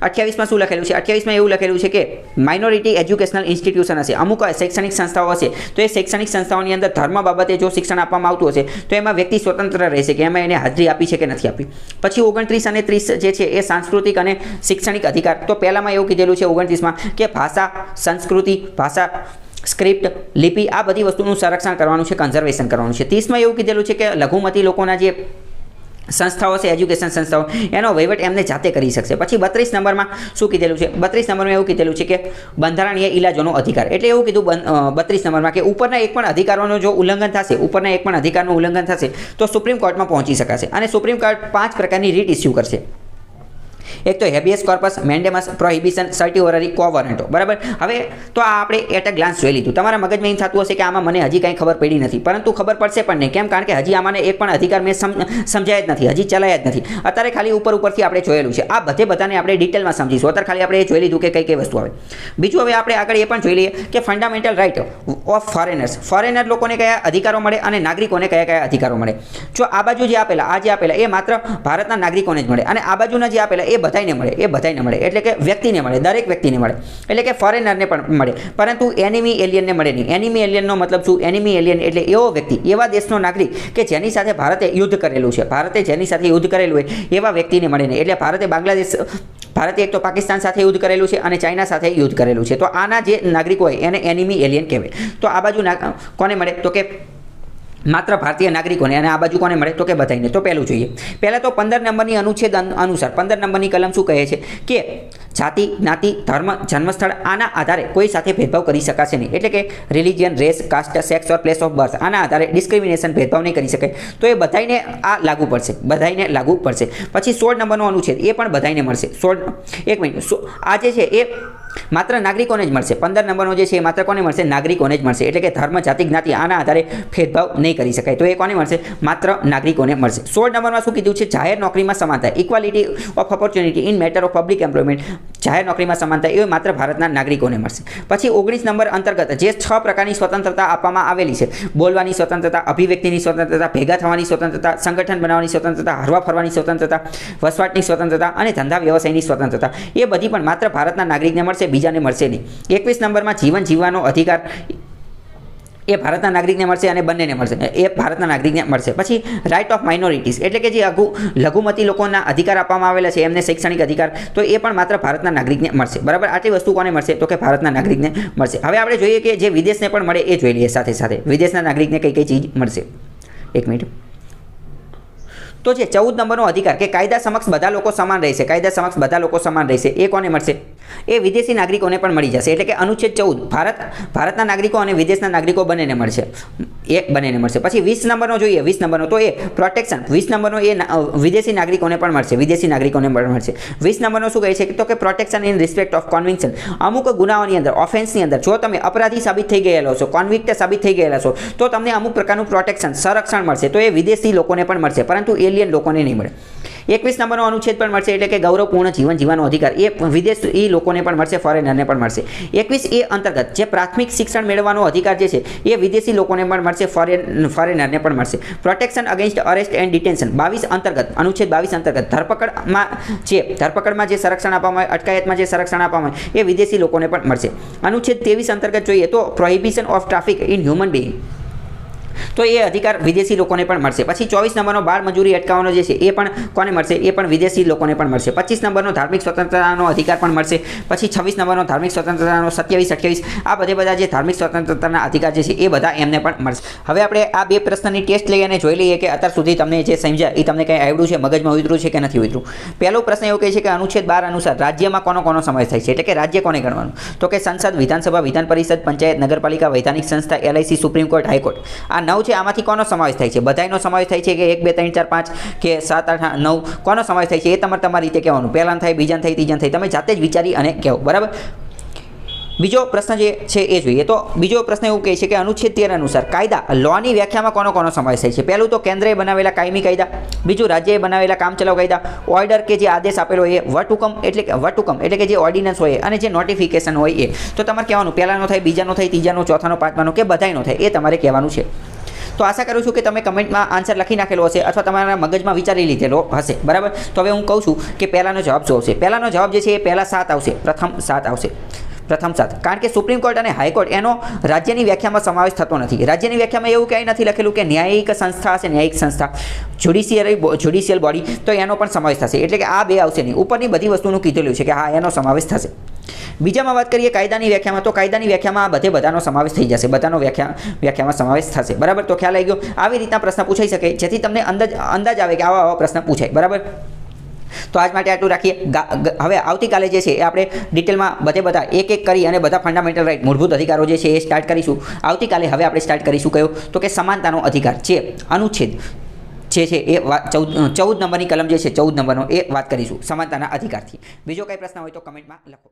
28માં શું લખેલું છે? 28માં એવું લખેલું છે કે માઇનોરિટી એજ્યુકેશનલ ઇન્સ્ટિટ્યુશન હશે, અમુક શૈક્ષણિક સંસ્થાઓ હશે તો એ શૈક્ષણિક સંસ્થાઓની અંદર ધર્મ બાબતે જો શિક્ષણ આપવામાં આવતું હશે તો એમાં વ્યક્તિ સ્વતંત્ર રહેશે કે એમાં એને હાજરી આપી છે કે નથી આપી. પછી 29 અને 30 જે છે એ સાંસ્કૃતિક અને શૈક્ષણિક અધિકાર. તો પહેલામાં એવું કીધેલું છે 29માં કે ભાષા, સંસ્કૃતિ, સ્ક્રિપ્ટ, લિપિ આ બધી વસ્તુનું સંરક્ષણ કરવાનું છે, કન્ઝર્વેશન કરવાનું છે. 30માં એવું કીધેલું છે કે લઘુમતી લોકોના જે સંસ્થાઓ છે, એજ્યુકેશન સંસ્થાઓ એનો વહીવટ એમને જાતે કરી શકશે. પછી 32 નંબરમાં શું કીધેલું છે? 32 નંબરમાં એવું કીધેલું છે કે બંધારણીય ઇલાજોનો અધિકાર. એટલે એવું કીધું 32 નંબરમાં કે ઉપરના એક પણ અધિકારોનો જો ઉલ્લંઘન થશે, ઉપરના એક પણ અધિકારનું ઉલ્લંઘન થશે તો સુપ્રીમ કોર્ટમાં પહોંચી શકાશે અને સુપ્રીમ કોર્ટ 5 પ્રકારની રીટ ઇસ્યુ કરશે. એક તો હેબિયસ કોર્પસ, મેન્ડેમસ, પ્રોહિબિશન, સર્ટિઓરરી, કોવરન્ટો. બરાબર. હવે તો આ આપણે એટ અ ગ્લાન્સ જોઈ લીધું. તમારા મગજમાં એમ થતું હશે કે આમાં મને હજી કંઈ ખબર પડી નથી, પરંતુ ખબર પડશે પણ નહીં. કેમ? કારણ કે હજી આમાંને એક પણ અધિકાર મેં સમજાય જ નથી, હજી ચલાયા જ નથી. અત્યારે ખાલી ઉપરથી આપણે જોયેલું છે. આ બધાને આપણે ડિટેલમાં સમજીશું. અત્યારે ખાલી આપણે એ જોઈ લીધું કે કઈ વસ્તુ આવે. બીજું હવે આપણે આગળ એ પણ જોઈ લઈએ કે fundamental right of foreigners, foreigner લોકોને કયા અધિકારો મળે અને નાગરિકોને કયા અધિકારો મળે. જો આ બાજુ જે આપેલા એ માત્ર ભારતના નાગરિકોને જ મળે અને આ બાજુના જે આપેલા એ બધાને મળે એટલે કે વ્યક્તિને મળે, દરેક વ્યક્તિને મળે એટલે કે ફોરેનરને પણ મળે, પરંતુ એનિમી એલિયનને મળે નહીં. એનિમી એલિયનનો મતલબ શું? એનિમી એલિયન એટલે એવો વ્યક્તિ, એવા દેશનો નાગરિક કે જેની સાથે ભારતે યુદ્ધ કરેલું છે, ભારતે જેની સાથે યુદ્ધ કરેલું હોય એવા વ્યક્તિને મળે નહીં. એટલે ભારતે એક તો પાકિસ્તાન સાથે યુદ્ધ કરેલું છે અને ચાઇના સાથે યુદ્ધ કરેલું છે, તો આના જે નાગરિકો હોય એને એનિમી એલિયન કહેવાય. તો આ બાજુ કોને મળે? તો કે માત્ર ભારતીય નાગરિકોને, અને આ બાજુ કોને મળે તો કે બધાને. તો પહેલું જોઈએ. પહેલાં તો 15 નંબરની અનુચ્છેદ અનુસાર 15 નંબરની કલમ શું કહે છે કે જાતિ, જ્ઞાતિ, ધર્મ, જન્મસ્થળ આના આધારે કોઈ સાથે ભેદભાવ કરી શકાશે નહીં. એટલે કે religion, race, caste, sex or place of birth આના આધારે ડિસ્ક્રિમિનેશન, ભેદભાવ નહીં કરી શકાય. તો એ બધાને આ લાગુ પડશે, બધાને લાગુ પડશે. પછી 16 નંબરનો અનુચ્છેદ એ પણ બધાને મળશે. 16 એક મિનિટ, આ જે છે એ માત્ર નાગરિકોને જ મળશે. 15 નંબરનો જે છે એ માત્ર કોને મળશે? નાગરિકોને જ મળશે. એટલે કે ધર્મ, જાતિ, જ્ઞાતિ આના આધારે ભેદભાવ નહીં કરી શકાય. તો એ કોને મળશે? માત્ર નાગરિકોને મળશે. 16 નંબરમાં શું કીધું છે? જાહેર નોકરીમાં સમાનતા, equality of opportunity in matter of public employment. જાહેર નોકરીમાં સમાનતા એ માત્ર ભારતના નાગરિકોને મળશે. પછી 19 નંબર અંતર્ગત જે 6 પ્રકારની સ્વતંત્રતા આપવામાં આવેલી છે: બોલવાની સ્વતંત્રતા, અભિવ્યક્તિની સ્વતંત્રતા, ભેગા થવાની સ્વતંત્રતા, સંગઠન બનાવવાની સ્વતંત્રતા, હરવા ફરવાની સ્વતંત્રતા, વસવાટની સ્વતંત્રતા અને ધંધા વ્યવસાયની સ્વતંત્રતા, એ બધી પણ માત્ર ભારતના નાગરિકને મળશે, બીજાને મળશે નહીં. 21 નંબરમાં જીવન જીવવાનો અધિકાર એ ભારતના નાગરિકને મળશે અને બંનેને મળશે, એ ભારતના નાગરિકને મળશે. પછી રાઇટ ઓફ માઇનોરિટીઝ એટલે કે જે લઘુમતી લોકોના અધિકાર આપવામાં આવેલા છે, એમને શૈક્ષણિક અધિકાર, તો એ પણ માત્ર ભારતના નાગરિકને મળશે. બરાબર, આટલી વસ્તુ કોને મળશે? તો કે ભારતના નાગરિકને મળશે. હવે આપણે જોઈએ કે જે વિદેશને પણ મળે એ જોઈ લઈએ. સાથે સાથે વિદેશના નાગરિકને કઈ કઈ ચીજ મળશે. એક મિનિટ. તો જે 14 નંબરનો અધિકાર કે કાયદા સમક્ષ બધા લોકો સમાન રહેશે, કાયદા સમક્ષ બધા લોકો સમાન રહેશે, એ કોને મળશે? એ વિદેશી નાગરિકોને પણ મળી જશે. એટલે કે અનુચ્છેદ 14 ભારતના નાગરિકો અને વિદેશના નાગરિકો બંનેને મળશે, એ બંનેને મળશે. પછી 20 નંબરનો જોઈએ. 20 નંબરનો તો એ પ્રોટેક્શન, 20 નંબરનો એ વિદેશી નાગરિકોને પણ મળશે, વિદેશી નાગરિકોને પણ મળશે. 20 નંબરનો શું કહે છે? તો કે પ્રોટેક્શન ઇન રિસ્પેક્ટ ઓફ કોન્વિક્શન. અમુક ગુનાઓની અંદર, ઓફેન્સની અંદર જો તમે અપરાધી સાબિત થઈ ગયેલા છો, કોન્વિક્ટ સાબિત થઈ ગયેલા છો, તો તમને અમુક પ્રકારનું પ્રોટેક્શન, સંરક્ષણ મળશે. તો એ વિદેશી લોકોને પણ મળશે, પરંતુ એલિયન લોકોને નહીં મળે. 21 નંબરનો અનુચ્છેદ પણ મળશે. એટલે કે ગૌરવપૂર્ણ જીવન જીવવાનો અધિકાર એ વિદેશી લોકોને પણ મળશે, ફોરેનરને પણ મળશે. 21 એ અંતર્ગત જે પ્રાથમિક શિક્ષણ મેળવવાનો અધિકાર જે છે એ વિદેશી લોકોને પણ મળશે, ફોરેનરને પણ મળશે. Protection against arrest and detention 22 અંતર્ગત, અનુચ્છેદ 22 અંતર્ગત ધરપકડમાં જે સંરક્ષણ આપવામાં આવે, અટકાયતમાં જે સંરક્ષણ આપવામાં આવે, એ વિદેશી લોકોને પણ મળશે. અનુચ્છેદ 23 અંતર્ગત જોઈએ તો prohibition of traffic in human being, તો એ અધિકાર વિદેશી લોકોને પણ મળશે. પછી 24 નંબરનો બાળ મજૂરી અટકાવવાનો જે છે એ પણ કોને મળશે? એ પણ વિદેશી લોકોને પણ મળશે. 25 નંબરનો ધાર્મિક સ્વતંત્રતાનો અધિકાર પણ મળશે. પછી 26 નંબરનો ધાર્મિક સ્વતંત્રતાનો 27, 28 આ બધા જે ધાર્મિક સ્વતંત્રતાના અધિકાર જે છે એ બધા એમને પણ મળશે. હવે આપણે આ બે પ્રશ્નની ટેસ્ટ લઈ અને જોઈ લઈએ કે અત્યાર સુધી તમને જે સમજ્યા એ તમને કંઈ આવડ્યું છે, મગજમાં ઉતર્યું છે કે નથી ઉતર્યું. પહેલો પ્રશ્ન એવો કહે છે કે અનુચ્છેદ 12 અનુસાર રાજ્યમાં કોનો સમાવેશ થાય છે? એટલે કે રાજ્ય કોને ગણવાનું? તો કે સંસદ, વિધાનસભા, વિધાન પરિષદ, પંચાયત, નગરપાલિકા, વૈધાનિક સંસ્થા, LIC, સુપ્રીમ કોર્ટ, હાઈકોર્ટ. આ 9 છે. આમાંથી કોનો સમાવેશ થાય છે? બધાનો સમાવેશ થાય છે કે 1, 2, 3, 4, 5 કે 7, 8, 9 કોનો સમાવેશ થાય છે? એ તમારી રીતે કહેવાનું. પહેલાં થાય, બીજાને થાય, ત્રીજાને થાય, તમે જાતે જ વિચારી અને કહો. બરાબર. બીજો પ્રશ્ન જે છે એ જોઈએ. તો બીજો પ્રશ્ન એવું કહે છે કે અનુચ્છેદ 13 અનુસાર કાયદા, લોની વ્યાખ્યામાં કોનો સમાવેશ થાય છે? પહેલું તો કેન્દ્રએ બનાવેલા કાયમી કાયદા, બીજું રાજ્યએ બનાવેલા કામચલાઉ કાયદા, ઓર્ડર કે જે આદેશ આપેલો એ, વટહુકમ એટલે કે જે ઓર્ડિનન્સ હોય અને જે નોટિફિકેશન હોય એ. તો તમારે કહેવાનું પહેલાનો થાય, બીજાનો થાય, ત્રીજાનો, ચોથાનો, પાંચમાનો કે બધાયનો થાય, એ તમારે કહેવાનું છે. તો આશા કરું છું કે તમે કમેન્ટમાં આન્સર લખી નાખેલો હશે અથવા તમારા મગજમાં વિચારી લીધેલો હશે. બરાબર. તો હવે હું કહું છું કે પહેલાનો જવાબ શું આવશે. પહેલાનો જવાબ જે છે એ પહેલા 7 આવશે, પ્રથમ 7 આવશે, પ્રથમ 7. કારણ કે સુપ્રીમ કોર્ટ અને હાઈકોર્ટ એનો રાજ્યની વ્યાખ્યામાં સમાવેશ થતો નથી. રાજ્યની વ્યાખ્યામાં એવું ક્યાંય નથી લખેલું કે ન્યાયિક સંસ્થા હશે, ન્યાયિક સંસ્થા, જ્યુડિશિયલ બોડી, તો એનો પણ સમાવેશ થશે. એટલે કે આ બે આવશે નહીં. ઉપરની બધી વસ્તુનું કીધેલું છે કે હા એનો સમાવેશ થશે. બીજામાં વાત કરીએ કાયદાની વ્યાખ્યામાં, તો કાયદાની વ્યાખ્યામાં બધાનો સમાવેશ થઈ જશે, બધાનો વ્યાખ્યામાં સમાવેશ થશે. બરાબર. તો ખ્યાલ આવી ગયો. આવી રીતના પ્રશ્ન પૂછાઈ શકે જેથી તમને અંદાજ આવે કે આવા પ્રશ્ન પૂછાય. બરાબર. તો આજ માટે આટલું રાખીએ. હવે આવતીકાલે જે છે એ આપણે ડિટેલમાં બધા એક કરી અને બધા ફંડામેન્ટલ રાઇટ, મૂળભૂત અધિકારો જે છે એ સ્ટાર્ટ કરીશું. આવતીકાલે હવે આપણે સ્ટાર્ટ કરીશું કયો? તો કે સમાનતાનો અધિકાર છે, અનુચ્છેદ જે છે એ 14 નંબરની કલમ જે છે 14 નંબરનો એ વાત કરીશું સમાનતાના અધિકારથી. બીજો કંઈ પ્રશ્ન હોય તો કમેન્ટમાં લખો.